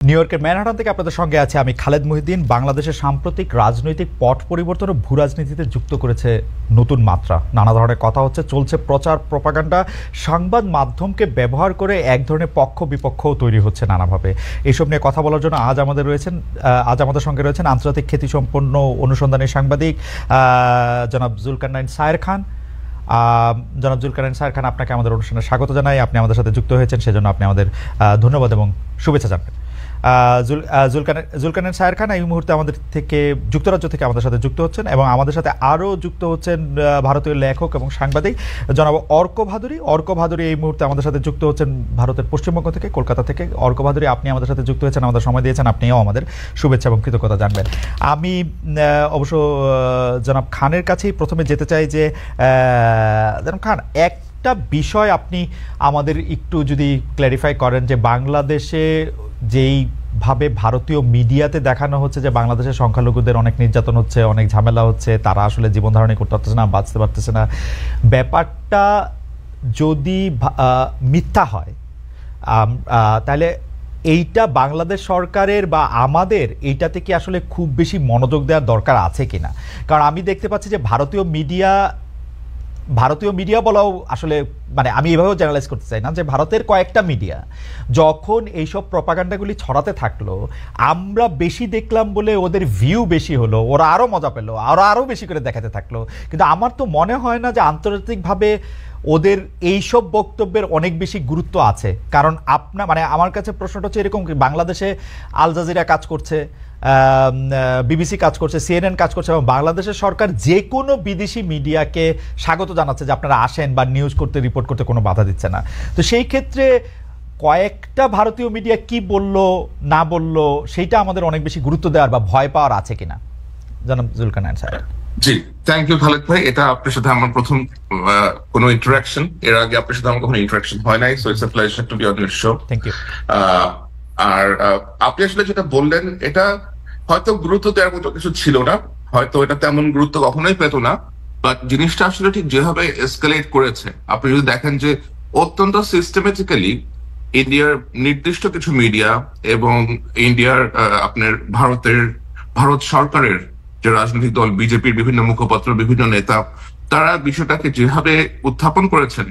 New ইয়র্কের Manhattan থেকে আপনাদের সঙ্গে আছে আমি খালেদ মহিউদ্দিন। বাংলাদেশের সাম্প্রতিক রাজনৈতিক পট পরিবর্তন ও ভূ রাজনীতিতে যুক্ত করেছে নতুন মাত্রা। নানা ধরনের কথা হচ্ছে, চলছে প্রচার প্রপাগান্ডা, সংবাদ মাধ্যমকে ব্যবহার করে এক ধরনের পক্ষ বিপক্ষও তৈরি হচ্ছে নানাভাবে। এইসব নিয়ে কথা বলার জন্য আজ আমাদের সঙ্গে রয়েছেন আন্তর্জাতিক খ্যাতিসম্পন্ন অনুসন্ধানী সাংবাদিক জনাব জুলকারনাইন সায়ের খান। জনাব জুলকারনাইন সায়ের খান, আপনাকে আমাদের অনুষ্ঠানে স্বাগত জানাই। আপনি আমাদের সাথে যুক্ত হয়েছেন, সেজন্য আপনি আমাদের ধন্যবাদ এবং শুভেচ্ছা জানাবেন। জুলকারনাইন সায়ের খান এই মুহূর্তে আমাদের থেকে যুক্তরাজ্য থেকে আমাদের সাথে যুক্ত হচ্ছেন এবং আমাদের সাথে আরও যুক্ত হচ্ছেন ভারতীয় লেখক এবং সাংবাদিক জনাব অর্ক ভাদুরী। অর্ক ভাদুরী এই মুহূর্তে আমাদের সাথে যুক্ত হচ্ছেন ভারতের পশ্চিমবঙ্গ থেকে, কলকাতা থেকে। অর্ক ভাদুরী, আপনি আমাদের সাথে যুক্ত হয়েছেন, আমাদের সময় দিয়েছেন, আপনিও আমাদের শুভেচ্ছা এবং কৃতজ্ঞতা জানবেন। আমি অবশ্য জনাব খানের কাছেই প্রথমে যেতে চাই যে জনাব খান, একটা বিষয় আপনি আমাদের একটু যদি ক্ল্যারিফাই করেন যে বাংলাদেশে যেইভাবে ভারতীয় মিডিয়াতে দেখানো হচ্ছে যে বাংলাদেশের সংখ্যালঘুদের অনেক নির্যাতন হচ্ছে, অনেক ঝামেলা হচ্ছে, তারা আসলে জীবনধারণী করতে পারতেছে না, বাঁচতে পারতেছে না, ব্যাপারটা যদি মিথ্যা হয় তাহলে এইটা বাংলাদেশ সরকারের বা আমাদের এইটাতে কি আসলে খুব বেশি মনোযোগ দেওয়ার দরকার আছে কিনা? কারণ আমি দেখতে পাচ্ছি যে ভারতীয় মিডিয়া বলাও আসলে, মানে আমি এভাবেও জেনারেলাইজ করতে চাই না, যে ভারতের কয়েকটা মিডিয়া যখন এইসব প্রপাগান্ডাগুলি ছড়াতে থাকলো, আমরা বেশি দেখলাম বলে ওদের ভিউ বেশি হলো, ওরা আরও মজা পেলো, আরও বেশি করে দেখাতে থাকলো। কিন্তু আমার তো মনে হয় না যে আন্তর্জাতিকভাবে ওদের এইসব বক্তব্যের অনেক বেশি গুরুত্ব আছে। কারণ আমার কাছে প্রশ্নটা হচ্ছে এরকম, বাংলাদেশে আল জাজিরা কাজ করছে, বিবিসি কাজ করছে, সিএনএন কাজ করছে, এবং বাংলাদেশের সরকার যে কোনো বিদেশি মিডিয়াকে স্বাগত জানাচ্ছে যে আপনারা আসেন বা নিউজ করতে, রিপোর্ট করতে কোনো বাধা দিচ্ছে না। তো সেই ক্ষেত্রে কয়েকটা ভারতীয় মিডিয়া কি বললো না বললো সেইটা আমাদের অনেক বেশি গুরুত্ব দেওয়ার বা ভয় পাওয়ার আছে কিনা, জনাব জুলকারনাইন সাহেব? জি, থ্যাংক ইউ খালেদ ভাই। এটা আপনার সাথে আমার প্রথম কোনো ইন্টারাকশন। এর আগে আপনার সাথে আমার কখনো ইন্টারাকশন হয় নাই, so it's a pleasure to be on your show. Thank you. আর আপনি আসলে যেটা বললেন, এটা হয়তো গুরুত্ব দেওয়ার মতো কিছু ছিল না, হয়তো এটা তেমন গুরুত্ব কখনোই পেত না, বাট জিনিসটা আসলে ঠিক যেভাবে এসকালেট করেছে, আপনি যদি দেখেন যে অত্যন্ত সিস্টেমেটিক্যালি ইন্ডিয়ার নির্দিষ্ট কিছু মিডিয়া এবং ইন্ডিয়ার আপনার ভারত সরকারের যে রাজনৈতিক দল বিজেপির বিভিন্ন মুখপাত্র, বিভিন্ন নেতা, তারা বিষয়টাকে যেভাবে উত্থাপন করেছেন,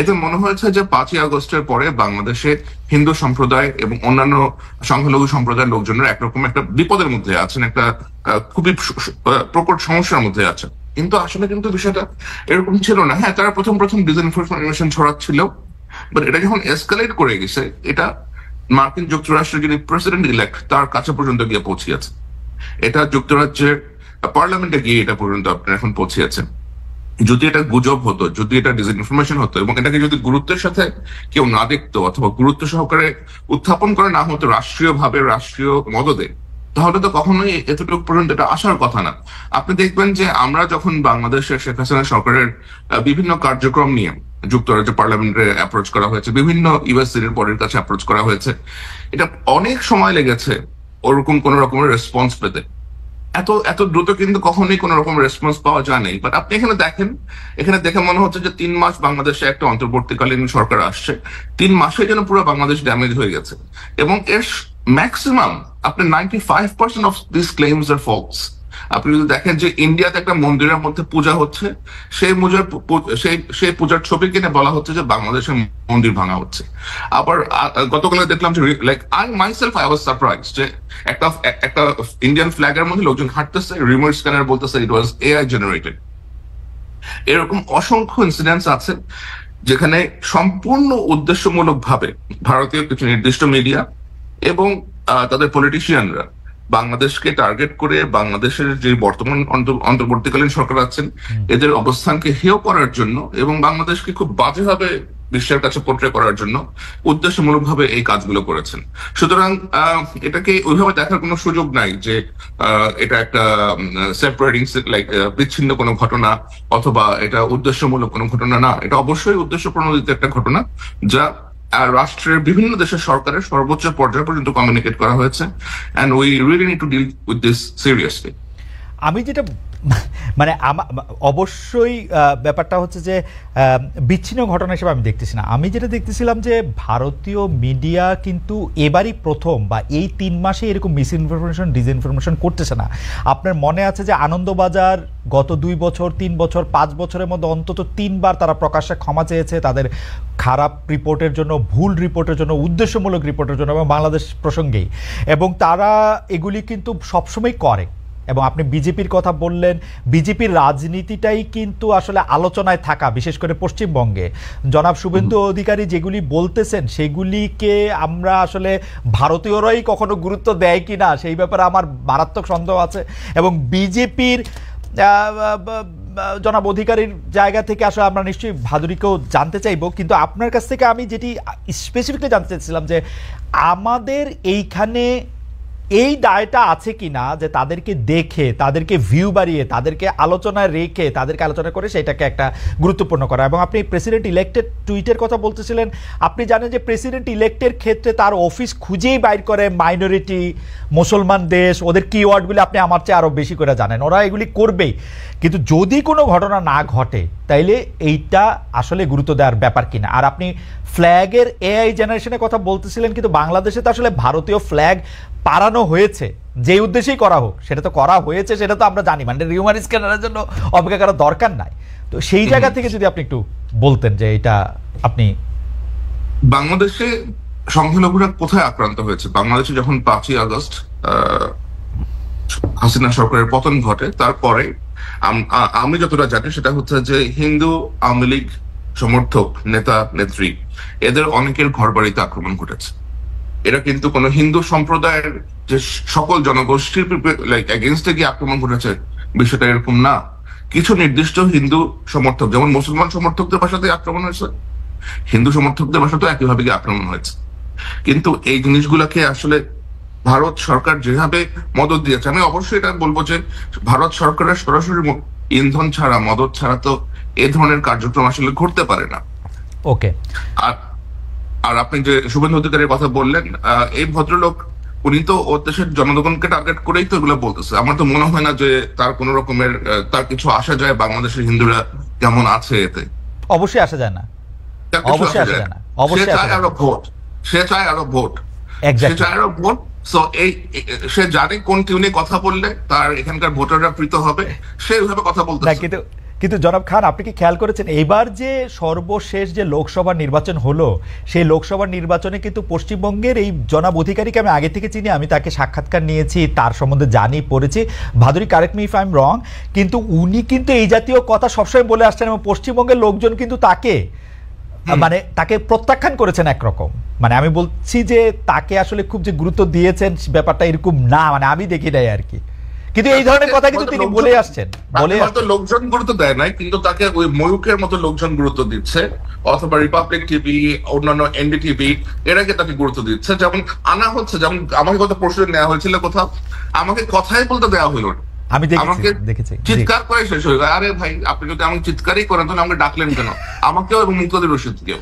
এতে মনে হয়েছে যে 5ই আগস্টের পরে বাংলাদেশে হিন্দু সম্প্রদায় এবং অন্যান্য সংখ্যালঘু সম্প্রদায়ের লোকজনের একরকম একটা বিপদের মধ্যে আছেন, একটা খুবই প্রকট সমস্যার মধ্যে আছেন। কিন্তু আসলে কিন্তু বিষয়টা এরকম ছিল না। হ্যাঁ, তারা প্রথম ডিসইনফরমেশন ছড়াচ্ছিল, বাট এটা যখন এসকালেট করে গেছে, এটা মার্কিন যুক্তরাষ্ট্রের যিনি প্রেসিডেন্ট ইলেক্ট তার কাছে পর্যন্ত গিয়ে পৌঁছিয়েছে। এটা যুক্তরাজ্যের পার্লামেন্টে গিয়ে এটা পর্যন্ত আপনার এখন পৌঁছিয়েছে। যদি এটা গুজব হতো, যদি এটা ডিসইনফরমেশন হতো এবং এটাকে যদি গুরুত্বের সাথে কেউ না দেখতো অথবা গুরুত্ব সহকারে উত্থাপন করে না হতো রাষ্ট্রীয়ভাবে, রাষ্ট্রীয় মদদে, তাহলে তো কখনোই এতটুকু পর্যন্ত এটা আসার কথা না। আপনি দেখবেন যে আমরা যখন বাংলাদেশের শেখ হাসিনা সরকারের বিভিন্ন কার্যক্রম নিয়ে যুক্তরাজ্য পার্লামেন্টে অ্যাপ্রোচ করা হয়েছে, বিভিন্ন ইউএসসির পরের কাছে অ্যাপ্রোচ করা হয়েছে, এটা অনেক সময় লেগেছে ওরকম কোন রকমের রেসপন্স পেতে। এত দ্রুত কিন্তু কখনোই কোন রকম রেসপন্স পাওয়া যায় নাই। বাট আপনি এখানে দেখেন, এখানে দেখে মনে হচ্ছে যে 3 মাস বাংলাদেশে একটা অন্তর্বর্তীকালীন সরকার আসছে, 3 মাসে যেন পুরো বাংলাদেশ ড্যামেজ হয়ে গেছে। এবং এর ম্যাক্সিমাম আপনার 95% of this claims are false. আপনি যদি দেখেন যে ইন্ডিয়াতে একটা মন্দিরের মধ্যে পূজা হচ্ছে, সেই পূজার ছবি কিনে বলা হচ্ছে যে বাংলাদেশের মন্দির ভাঙা হচ্ছে। আবার গতকাল দেখলাম যে লাইক আই ওয়াজ সারপ্রাইজড যে একটা ইন্ডিয়ান ফ্ল্যাগের মধ্যে লোকজন হাঁটতেছে, রিমোট স্ক্যানার বলতেছে ইট ওয়াজ এআই জেনারেটেড। এরকম অসংখ্য ইনসিডেন্টস আছে যেখানে সম্পূর্ণ উদ্দেশ্যমূলক ভাবে ভারতীয় কিছু নির্দিষ্ট মিডিয়া এবং তাদের পলিটিশিয়ানরা বাংলাদেশকে টার্গেট করে বাংলাদেশের যে বর্তমান অন্তর্বর্তীকালীন সরকার আছেন এদের অবস্থানকে হেয় করার জন্য এবং বাংলাদেশকে খুব বাজেভাবে বিশ্বের কাছে পোর্ট্রে করার জন্য উদ্দেশ্যমূলক ভাবে এই কাজগুলো করেছেন। সুতরাং এটাকে ওইভাবে দেখার কোনো সুযোগ নাই যে এটা একটা সেপারেটিং, লাইক বিচ্ছিন্ন কোনো ঘটনা অথবা এটা উদ্দেশ্যমূলক কোনো ঘটনা না। এটা অবশ্যই উদ্দেশ্য প্রণোদিত একটা ঘটনা, যা রাষ্ট্রের বিভিন্ন দেশের সরকারের সর্বোচ্চ পর্যায় পর্যন্ত কমিউনিকেট করা হয়েছে, and we really need to deal with this seriously. আমি যেটা মানে অবশ্যই ব্যাপারটা হচ্ছে যে বিচ্ছিন্ন ঘটনা হিসেবে আমি দেখতেছি না। আমি যেটা দেখতেছিলাম যে ভারতীয় মিডিয়া কিন্তু এবারই প্রথম বা এই 3 মাসে এরকম মিস ইনফরমেশন ডিসইনফরমেশন করতেছে না। আপনার মনে আছে যে আনন্দবাজার গত 2 বছর 3 বছর 5 বছরের মধ্যে অন্তত 3 বার তারা প্রকাশ্যে ক্ষমা চেয়েছে তাদের খারাপ রিপোর্টের জন্য, ভুল রিপোর্টের জন্য, উদ্দেশ্যমূলক রিপোর্টের জন্য এবং বাংলাদেশ প্রসঙ্গেই, এবং তারা এগুলি কিন্তু সবসময় করে। এবং আপনি বিজেপির কথা বললেন, বিজেপির রাজনীতিটাই কিন্তু আসলে আলোচনায় থাকা, বিশেষ করে পশ্চিমবঙ্গে জনাব শুভেন্দু অধিকারী যেগুলি বলতেছেন সেগুলিকে আমরা আসলে ভারতীয়রাই কখনো গুরুত্ব দেয় কি না সেই ব্যাপারে আমার মারাত্মক সন্দেহ আছে। এবং বিজেপির জনাব অধিকারীর জায়গা থেকে আসলে আমরা নিশ্চয়ই ভাদুরীকেও জানতে চাইব, কিন্তু আপনার কাছ থেকে আমি যেটি স্পেসিফিকলি জানতে চাইছিলাম যে আমাদের এইখানে এই দায়টা আছে কিনা যে তাদেরকে দেখে, তাদেরকে ভিউ বাড়িয়ে, তাদেরকে আলোচনায় রেখে, তাদেরকে আলোচনা করে সেটাকে একটা গুরুত্বপূর্ণ করা। এবং আপনি প্রেসিডেন্ট ইলেক্টেড টুইটের কথা বলতেছিলেন, আপনি জানেন যে প্রেসিডেন্ট ইলেক্টের ক্ষেত্রে তার অফিস খুঁজেই বাইর করে মাইনরিটি, মুসলমান দেশ, ওদের কিওয়ার্ডগুলি আপনি আমার চেয়ে আরও বেশি করে জানেন, ওরা এগুলি করবেই। কিন্তু যদি কোনো ঘটনা না ঘটে তাইলে এইটা আসলে গুরুত্ব দেওয়ার ব্যাপার কিনা। আর আপনি ফ্ল্যাগের এআই জেনারেশনের কথা বলতেছিলেন, কিন্তু বাংলাদেশে তো আসলে ভারতীয় ফ্ল্যাগ পারানো হয়েছে, যে উদ্দেশ্যেই করা হোক সেটা তো করা হয়েছে, সেটা তো আমরা জানি, মানে রিউমার স্ক্যানারের জন্য অপেক্ষা করার দরকার নাই। তো সেই জায়গা থেকে যদি আপনি একটু বলতেন যে এটা আপনি বাংলাদেশে সংখ্যালঘুরা কোথায় আক্রান্ত হয়েছে। বাংলাদেশে যখন 5ই আগস্ট হাসিনা সরকারের পতন ঘটে, তারপরে আমি যতটা জানি সেটা হচ্ছে যে হিন্দু আওয়ামী লীগ সমর্থক নেতা নেত্রী এদের অনেকের ঘর বাড়িতে আক্রমণ ঘটেছে। এরা কিন্তু কোনো হিন্দু সম্প্রদায়ের যে সকল জনগোষ্ঠীর এগেনস্টে গিয়ে আক্রমণ ঘটেছে বিষয়টা এরকম না। কিছু নির্দিষ্ট হিন্দু সমর্থক, যেমন মুসলমান সমর্থকদের বাসাতে আক্রমণ হয়েছে, হিন্দু সমর্থকদের বাসাতেও একইভাবে গিয়ে আক্রমণ হয়েছে। কিন্তু এই জিনিসগুলোকে আসলে ভারত সরকার যেভাবে মদত দিয়েছে, আমি অবশ্যই এটা বলবো যে ভারত সরকারের সরাসরি ইন্ধন ছাড়া, মদত ছাড়া তো এ ধরনের কার্যক্রম আসলে ঘটতে পারে না। ওকে। আর আপনি যে শুভেন্দু অধিকারীর কথা বললেন, এই ভদ্রলোক উনি তো ওর দেশের জনগণকে টার্গেট করেই তো এগুলো বলতেছে। আমার তো মনে হয় না যে তার কোন রকমের তার কিছু আসা যায় বাংলাদেশের হিন্দুরা কেমন আছে এতে। অবশ্যই আসা যায় না, অবশ্যই আসা যায় না, অবশ্যই সে চায় আরো ভোট, সে চায় আরো ভোট, সে চায় আরো ভোট। সো এই সে জানে কোন টিউনে কথা বললে তার এখানকার ভোটাররা প্রীত হবে, সে ওইভাবে কথা বলতেছে। কিন্তু জনাব খান, আপনি কি খেয়াল করেছেন এবার যে সর্বশেষ যে লোকসভা নির্বাচন হলো, সেই লোকসভা নির্বাচনে কিন্তু পশ্চিমবঙ্গের এই জনাব অধিকারীকে আমি আগে থেকে চিনি, আমি তাকে সাক্ষাৎকার নিয়েছি, তার সম্বন্ধে জানি, পড়েছি। Bhaduri, correct me if I am রং, কিন্তু উনি কিন্তু এই জাতীয় কথা সবসময় বলে আসছেন এবং পশ্চিমবঙ্গের লোকজন কিন্তু তাকে মানে তাকে প্রত্যাখ্যান করেছেন একরকম। মানে আমি বলছি যে তাকে আসলে খুব যে গুরুত্ব দিয়েছেন ব্যাপারটা এরকম না, মানে আমি দেখি নাই আর কি। কিন্তু এই ধরনের কথা কিন্তু তিনি বলে আসছেন, লোকজন গুরুত্ব দেয় নাই, কিন্তু তাকে ওই ময়ূকের মতো লোকজন গুরুত্ব দিচ্ছে, অথবা রিপাবলিক টিভি, অন্যান্য এনডিটিভি এরাকে তাকে গুরুত্ব দিচ্ছে। যেমন আনা হচ্ছে, যেমন আমাকে কত প্রশ্ন নেওয়া হয়েছিল, কোথাও আমাকে কথাই বলতে দেওয়া হইল না, আমি দেখেছি চিৎকার করে শেষ হয়ে গেল। আরে ভাই, আপনি যদি আমাকে চিৎকারই করেন তাহলে আমাকে ডাকলেন কেন? আমাকেও এবং মুক্তাদির রশিদকেও।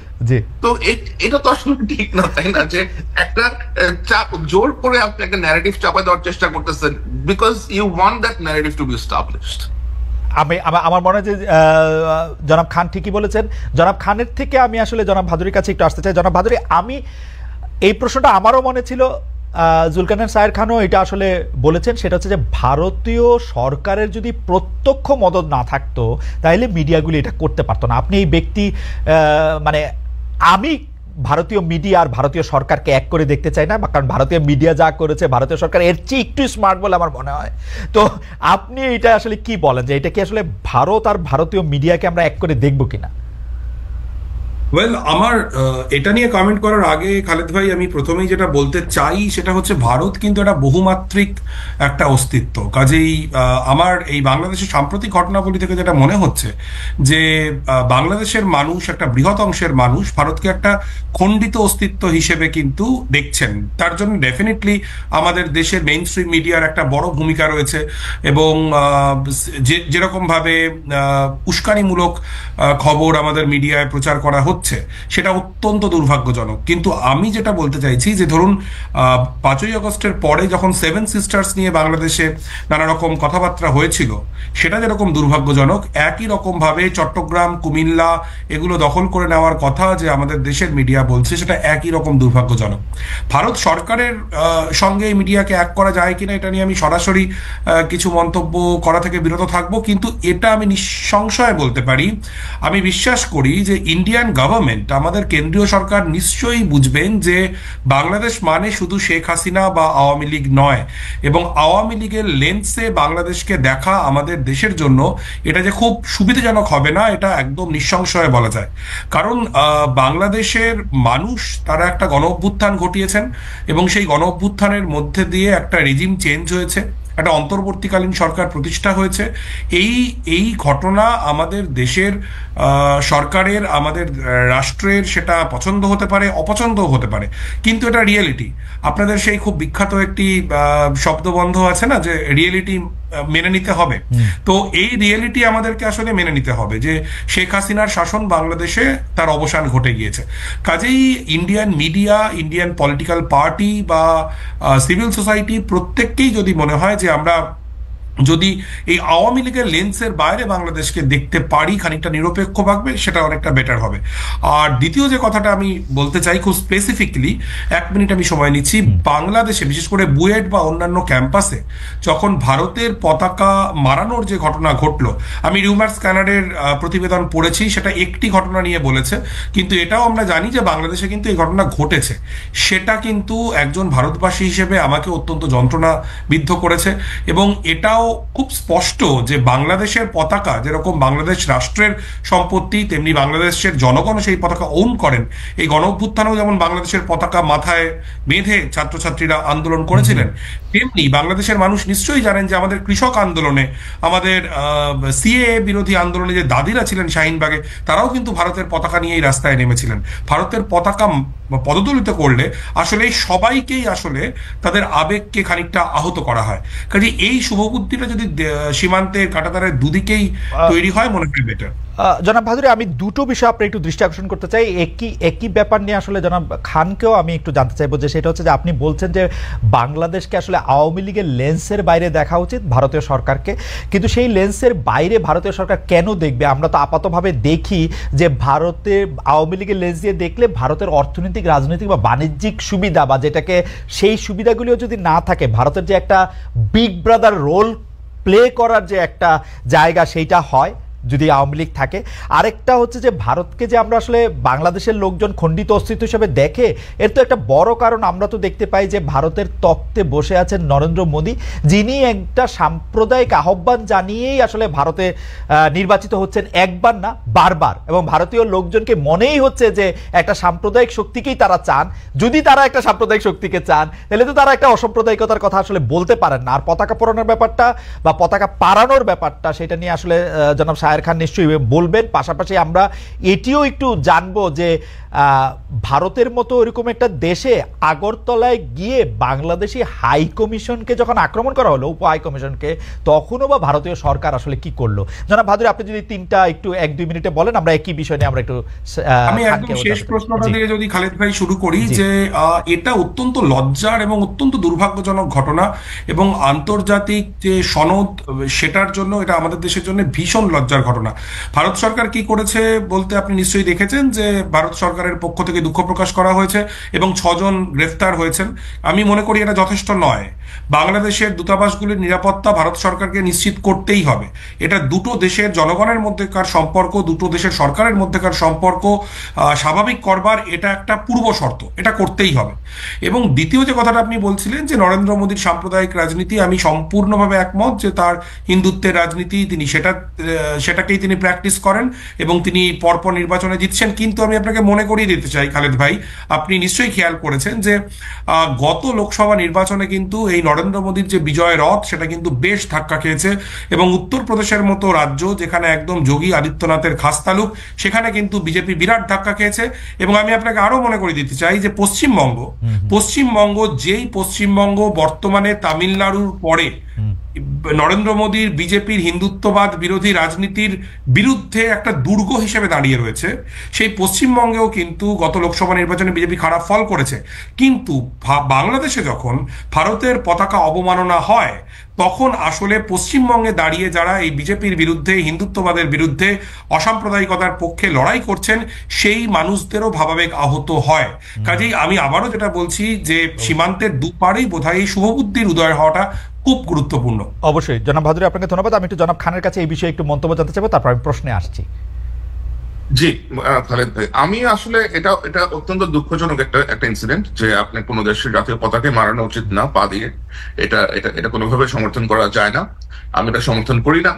তো এটা তো আসলে ঠিক না, তাই না? যে একটা চাপ জোর করে আপনি একটা ন্যারেটিভ চাপা দেওয়ার চেষ্টা করতেছেন, because you want that narrative to be established. আমার মনে হয় যে জনাব খান ঠিকই বলেছেন। জনাব খানের থেকে আমি আসলে জনাব ভাদুরীর কাছে একটু আসতে চাই। জনাব ভাদুরী, আমি এই প্রশ্নটা আমারও মনে ছিল, জুলকারনাইন সায়ের খানও এটা আসলে বলেছেন, সেটা হচ্ছে যে ভারতীয় সরকারের যদি প্রত্যক্ষ মদত না থাকতো তাহলে মিডিয়াগুলি এটা করতে পারতো না। আপনি এই ব্যক্তি, মানে আমি ভারতীয় মিডিয়া আর ভারতীয় সরকারকে এক করে দেখতে চাই না, কারণ ভারতীয় মিডিয়া যা করেছে ভারতীয় সরকার এর চেয়ে একটু স্মার্ট বলে আমার মনে হয়। তো আপনি এটা আসলে কি বলেন যে এটা কি আসলে ভারত আর ভারতীয় মিডিয়াকে আমরা এক করে দেখবো কিনা? ওয়েল, আমার এটা নিয়ে কমেন্ট করার আগে খালেদ ভাই, আমি প্রথমেই যেটা বলতে চাই সেটা হচ্ছে ভারত কিন্তু একটা বহুমাত্রিক একটা অস্তিত্ব। কাজেই আমার এই বাংলাদেশের সাম্প্রতিক ঘটনাবলী থেকে যেটা মনে হচ্ছে যে বাংলাদেশের মানুষ, একটা বৃহৎ অংশের মানুষ ভারতকে একটা খণ্ডিত অস্তিত্ব হিসেবে কিন্তু দেখছেন। তার জন্য ডেফিনেটলি আমাদের দেশের মেইন স্ট্রিম মিডিয়ার একটা বড় ভূমিকা রয়েছে, এবং যেরকমভাবে উস্কানিমূলক খবর আমাদের মিডিয়ায় প্রচার করা হচ্ছে, হচ্ছে সেটা অত্যন্ত দুর্ভাগ্যজনক। কিন্তু আমি যেটা বলতে চাইছি যে ধরুন 5ই আগস্টের পরে যখন 7 সিস্টার্স নিয়ে বাংলাদেশে নানা রকম কথাবার্তা হয়েছিল, সেটা যেরকম দুর্ভাগ্যজনক, একই রকম ভাবে চট্টগ্রাম, কুমিল্লা এগুলো দখল করে নেওয়ার কথা যে আমাদের দেশের মিডিয়া বলছে, সেটা একই রকম দুর্ভাগ্যজনক। ভারত সরকারের সঙ্গে এই মিডিয়াকে এক করা যায় কিনা এটা নিয়ে আমি সরাসরি কিছু মন্তব্য করা থেকে বিরত থাকবো, কিন্তু এটা আমি নিঃসংশয়ে বলতে পারি, আমি বিশ্বাস করি যে ইন্ডিয়ান গভর্নমেন্ট, আমাদের কেন্দ্রীয় সরকার নিশ্চয়ই বুঝবেন যে বাংলাদেশ মানে শুধু শেখ হাসিনা বা আওয়ামী লীগ নয়, এবং আওয়ামী লীগের লেন্সে বাংলাদেশকে দেখা আমাদের দেশের জন্য এটা যে খুব সুবিধাজনক হবে না, এটা একদম নিঃসংশয়ে বলা যায়। কারণ বাংলাদেশের মানুষ তারা একটা গণ অভ্যুত্থান ঘটিয়েছেন, এবং সেই গণ অভ্যুত্থানের মধ্যে দিয়ে একটা রেজিম চেঞ্জ হয়েছে, একটা অন্তর্বর্তীকালীন সরকার প্রতিষ্ঠা হয়েছে। এই ঘটনা আমাদের দেশের সরকারের, আমাদের রাষ্ট্রের সেটা পছন্দ হতে পারে, অপছন্দও হতে পারে, কিন্তু এটা রিয়েলিটি। আপনাদের সেই খুব বিখ্যাত একটি শব্দবন্ধ আছে না, যে রিয়েলিটি মেনে নিতে হবে। তো এই রিয়েলিটি আমাদেরকে আসলে মেনে নিতে হবে যে শেখ হাসিনার শাসন বাংলাদেশে তার অবসান ঘটে গিয়েছে। কাজেই Indian media, Indian political party বা সিভিল সোসাইটি প্রত্যেককেই যদি মনে হয় যে আমরা যদি এই আওয়ামী লীগের লেন্সের বাইরে বাংলাদেশকে দেখতে পারি খানিকটা নিরপেক্ষভাবে, সেটা অনেকটা বেটার হবে। আর দ্বিতীয় যে কথাটা আমি বলতে চাই খুব স্পেসিফিকলি, 1 মিনিট আমি সময় নিচ্ছি, বাংলাদেশে বিশেষ করে বুয়েট বা অন্যান্য ক্যাম্পাসে যখন ভারতের পতাকা মারানোর যে ঘটনা ঘটলো, আমি রিউমার স্ক্যানারের প্রতিবেদন পড়েছি, সেটা একটি ঘটনা নিয়ে বলেছে, কিন্তু এটাও আমরা জানি যে বাংলাদেশে কিন্তু এই ঘটনা ঘটেছে। সেটা কিন্তু একজন ভারতবাসী হিসেবে আমাকে অত্যন্ত যন্ত্রণা বিদ্ধ করেছে, এবং এটাও খুব স্পষ্ট যে বাংলাদেশের পতাকা যেরকম বাংলাদেশ রাষ্ট্রের সম্পত্তি, তেমনি বাংলাদেশের জনগণ সেই পতাকা ওন করেন। এই গণ অভ্যুত্থানেও যেমন বাংলাদেশের পতাকা মাথায় বেঁধে ছাত্রছাত্রীরা আন্দোলন করেছিলেন, তেমনি বাংলাদেশের মানুষ নিশ্চয়ই জানেন যে আমাদের কৃষক আন্দোলনে, আমাদের সিএএ বিরোধী আন্দোলনে যে দাদিরা ছিলেন শাহিনবাগে, তারাও কিন্তু ভারতের পতাকা নিয়েই রাস্তায় নেমেছিলেন। ভারতের পতাকা পদদলিত করলে আসলে সবাইকেই আসলে তাদের আবেগকে খানিকটা আহত করা হয়। কাজে এই শুভবুদ্ধিটা যদি সীমান্তের কাঁটাতারের দুদিকেই তৈরি হয়, মনে হয় বেটার। জনাব ভাদুরী, আমি দুটো বিষয় আপনার একটু দৃষ্টি আকর্ষণ করতে চাই। একই ব্যাপার নিয়ে আসলে জনাব খানকেও আমি একটু জানতে চাইবো, যে সেটা হচ্ছে যে আপনি বলছেন যে বাংলাদেশকে আসলে আওয়ামী লীগের লেন্সের বাইরে দেখা উচিত ভারতীয় সরকারকে, কিন্তু সেই লেন্সের বাইরে ভারতীয় সরকার কেন দেখবে? আমরা তো আপাতভাবে দেখি যে ভারতের আওয়ামী লীগের লেন্স দিয়ে দেখলে ভারতের অর্থনৈতিক, রাজনৈতিক বা বাণিজ্যিক সুবিধা, বা যেটাকে সেই সুবিধাগুলিও যদি না থাকে, ভারতের যে একটা বিগ ব্রাদার রোল প্লে করার যে একটা জায়গা, সেইটা হয় যদি আওয়ামী লীগ থাকে। আরেকটা হচ্ছে যে ভারতকে যে আমরা আসলে বাংলাদেশের লোকজন খণ্ডিত অস্তিত্ব হিসেবে দেখে, এর তো একটা বড় কারণ আমরা তো দেখতে পাই যে ভারতের তখ্তে বসে আছেন নরেন্দ্র মোদী, যিনি একটা সাম্প্রদায়িক আহ্বান জানিয়েই আসলে ভারতে নির্বাচিত হচ্ছেন, একবার না বারবার, এবং ভারতীয় লোকজনকে মনেই হচ্ছে যে একটা সাম্প্রদায়িক শক্তিকেই তারা চান। যদি তারা একটা সাম্প্রদায়িক শক্তিকে চান, তাহলে তো তারা একটা অসাম্প্রদায়িকতার কথা আসলে বলতে পারেন না। আর পতাকা পোড়ানোর ব্যাপারটা বা পতাকা পাড়ানোর ব্যাপারটা, সেটা নিয়ে আসলে জনাব শাহের খান নিশ্চয়ই বলবেন। পাশাপাশি আমরা এটিও একটু জানবো যে ভারতের মতো এরকম একটা দেশে আগরতলায় গিয়ে বাংলাদেশি হাই কমিশনকে যখন আক্রমণ করা হলো, উপ হাই কমিশনকে, তখনও বা ভারতীয় সরকার আসলে কি করলো? জনাব ভাদুরী, আপনি যদি তিনটা একটু 1-2 মিনিটে বলেন, আমরা একই বিষয় নিয়ে আমরা একটু আমি একদম শেষ প্রশ্নটা দিয়ে যদি খালেদ ভাই শুরু করি, যে এটা অত্যন্ত লজ্জার এবং অত্যন্ত দুর্ভাগ্যজনক ঘটনা, এবং আন্তর্জাতিক যে সনদ সেটার জন্য এটা আমাদের দেশের জন্য ভীষণ লজ্জার ঘটনা। ভারত সরকার কি করেছে বলতে আপনি নিশ্চয়ই দেখেছেন যে ভারত সরকারের পক্ষ থেকে দুঃখ প্রকাশ করা হয়েছে এবং 6 জন গ্রেফতার হয়েছেন। আমি মনে করি এটা যথেষ্ট নয়। বাংলাদেশের দূতাবাসগুলির নিরাপত্তা ভারত সরকারকে নিশ্চিত করতেই হবে। এটা দুটো দেশের জনগণের মধ্যেকার সম্পর্ক, দুটো দেশের সরকারের মধ্যেকার সম্পর্ক স্বাভাবিক করবার এটা একটা পূর্ব শর্ত, এটা করতেই হবে। এবং দ্বিতীয় যে কথাটা আপনি বলছিলেন যে নরেন্দ্র মোদীর সাম্প্রদায়িক রাজনীতি, আমি সম্পূর্ণভাবে একমত যে তার হিন্দুত্বের রাজনীতি, তিনি সেটাকেই তিনি প্র্যাকটিস করেন এবং তিনি পরপর নির্বাচনে জিতছেন। কিন্তু আমি আপনাকে মনে করিয়ে দিতে চাই খালেদ ভাই, আপনি নিশ্চয়ই খেয়াল করেছেন যে গত লোকসভা নির্বাচনে কিন্তু এই নরেন্দ্র মোদীর যে বিজয় রথ, সেটা কিন্তু বেশ ধাক্কা খেয়েছে, এবং উত্তরপ্রদেশের মতো রাজ্য যেখানে একদম যোগী আদিত্যনাথের খাস তালুক, সেখানে কিন্তু বিজেপি বিরাট ধাক্কা খেয়েছে। এবং আমি আপনাকে আরো মনে করিয়ে দিতে চাই যে পশ্চিমবঙ্গ যেই পশ্চিমবঙ্গ বর্তমানে তামিলনাড়ুর পরে নরেন্দ্র মোদীর বিজেপির হিন্দুত্ববাদ বিরোধী রাজনীতির বিরুদ্ধে একটা দুর্গ হিসেবে দাঁড়িয়ে রয়েছে, সেই পশ্চিমবঙ্গেও কিন্তু গত লোকসভা নির্বাচনে বিজেপি খারাপ ফল করেছে। কিন্তু বাংলাদেশে যখন ভারতের পতাকা অবমাননা হয়, তখন আসলে পশ্চিমবঙ্গে দাঁড়িয়ে যারা এই বিজেপির বিরুদ্ধে, হিন্দুত্ববাদের বিরুদ্ধে, অসাম্প্রদায়িকতার পক্ষে লড়াই করছেন, সেই মানুষদেরও ভাবাবেগ আহত হয়। কাজেই আমি আবারও যেটা বলছি যে সীমান্তের দুপারেই বোধহয় এই শুভবুদ্ধির উদয় হওয়াটা খুব গুরুত্বপূর্ণ। অবশ্যই জনাব ভাদুরী, আপনাকে ধন্যবাদ। আমি একটু জনাব খানের কাছে এই বিষয়ে একটু মন্তব্য জানতে চাইবো, তারপর আমি প্রশ্নে আসছি। জি, খালেদ ভাই, আমি আসলে এটা এটা অত্যন্ত দুঃখজনক একটা ইনসিডেন্ট যে আপনি কোনো দেশের জাতীয় পতাকাকে মারানো উচিত না পা দিয়ে। এটা এটা এটা কোনোভাবে সমর্থন করা যায় না, আমি এটা সমর্থন করি না।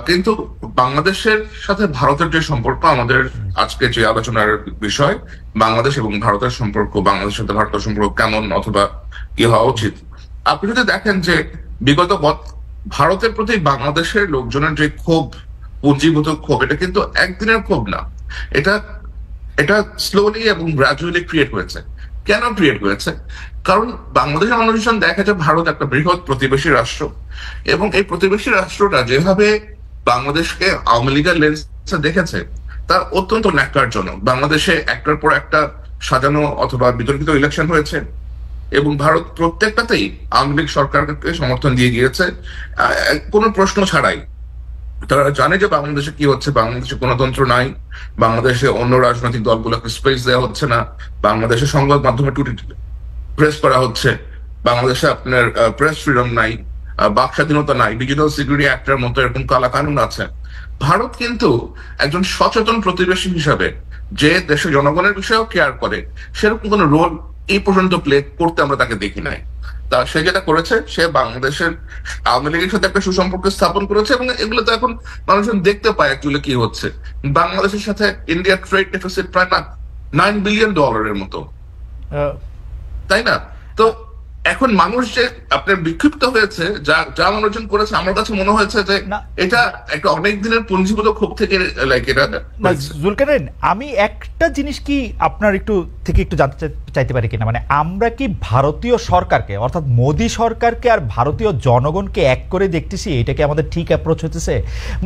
কিন্তু বাংলাদেশের সাথে ভারতের যে সম্পর্ক, আমাদের আজকে যে আলোচনার বিষয়, বাংলাদেশ এবং ভারতের সম্পর্ক, বাংলাদেশের সাথে ভারতের সম্পর্ক কেমন অথবা কি হওয়া উচিত, আপনি যদি দেখেন যে বিগত ভারতের প্রতি বাংলাদেশের লোকজনের যে ক্ষোভ, পুঞ্জীভূত ক্ষোভ, এটা কিন্তু একদিনের ক্ষোভ না, এটা এটা স্লোলি এবং গ্রাজুয়ালি ক্রিয়েট হয়েছে। কেন ক্রিয়েট হয়েছে? কারণ বাংলাদেশের মানুষজন দেখে যে ভারত একটা বৃহৎ প্রতিবেশী রাষ্ট্র, এবং এই প্রতিবেশী রাষ্ট্রটা যেভাবে বাংলাদেশকে আওয়ামী লীগের লেন্সে দেখেছে, তা অত্যন্ত ন্যাক্কারজনক। বাংলাদেশে একটার পর একটা সাজানো অথবা বিতর্কিত ইলেকশন হয়েছে, এবং ভারত প্রত্যেকটাতেই আওয়ামী লীগ সরকারকে সমর্থন দিয়ে গিয়েছে কোনো প্রশ্ন ছাড়াই। তারা জানে যে বাংলাদেশে কি হচ্ছে, বাংলাদেশে গণতন্ত্র নাই, বাংলাদেশে অন্য রাজনৈতিক দলগুলোকে স্পেস দেওয়া হচ্ছে না, বাংলাদেশে সংবাদ মাধ্যমে প্রেস করা হচ্ছে, বাংলাদেশে আপনার প্রেস ফ্রিডম নাই, বাক স্বাধীনতা নাই, ডিজিটাল সিকিউরিটি অ্যাক্টের মতো এরকম কালা কানুন আছে। ভারত কিন্তু একজন সচেতন প্রতিবেশী হিসাবে যে দেশের জনগণের বিষয়েও কেয়ার করে, সেরকম কোন রোল এই পর্যন্ত প্লে করতে আমরা তাকে দেখি নাই। তা সে যেটা করেছে, সে বাংলাদেশের আওয়ামী লীগের সাথে একটা সুসম্পর্ক স্থাপন করেছে, এবং এগুলো তো এখন মানুষজন দেখতে পায় অ্যাকচুয়ালি কি হচ্ছে। বাংলাদেশের সাথে ইন্ডিয়ার ট্রেড ডেফিসিট প্রায় $9 বিলিয়ন মতো, তাই না? তো এখন মানুষ যে আপনার বিক্ষিপ্ত হয়েছে, যা যা মানুষজন করেছে, আমার কাছে মনে হয়েছে যে এটা একটা অনেক দিনের পুঞ্জীভূত ক্ষোভ থেকে লাইক এটা। জুলকারনাইন, আমি একটা জিনিস কি আপনার একটু জানতে চাইতে পারি কিনা, মানে আমরা কি ভারতীয় সরকারকে, অর্থাৎ মোদী সরকারকে আর ভারতীয় জনগণকে এক করে দেখতেছি? এটা কি আমাদের ঠিক অ্যাপ্রোচ হতেছে?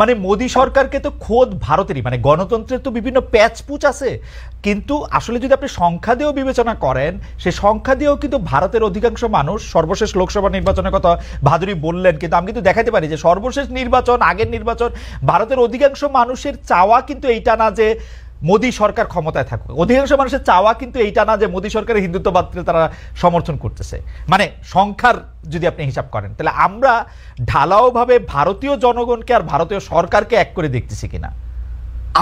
মানে মোদী সরকারকে তো খোদ ভারতেরই, মানে গণতন্ত্রের তো বিভিন্ন প্যাচপুচ আছে, কিন্তু আসলে যদি আপনি সংখ্যা দিয়েও বিবেচনা করেন, সে সংখ্যা দিয়েও কিন্তু ভারতের অধিকাংশ মানুষ, সর্বশেষ লোকসভা নির্বাচনের কথা ভাদুরী বললেন, কিন্তু আমি কিন্তু দেখাতে পারি যে সর্বশেষ নির্বাচন, আগের নির্বাচন, ভারতের অধিকাংশ মানুষের চাওয়া কিন্তু এইটা না যে মোদী সরকার ক্ষমতায় থাকুক, অধিকাংশ মানুষের চাওয়া কিন্তু এইটা না যে মোদী সরকারের হিন্দুত্ববাদকে তারা সমর্থন করতেছে। মানে সংখ্যার যদি আপনি হিসাব করেন, তাহলে আমরা ঢালাওভাবে ভারতীয় জনগণকে আর ভারতীয় সরকারকে এক করে দেখতেছি কিনা?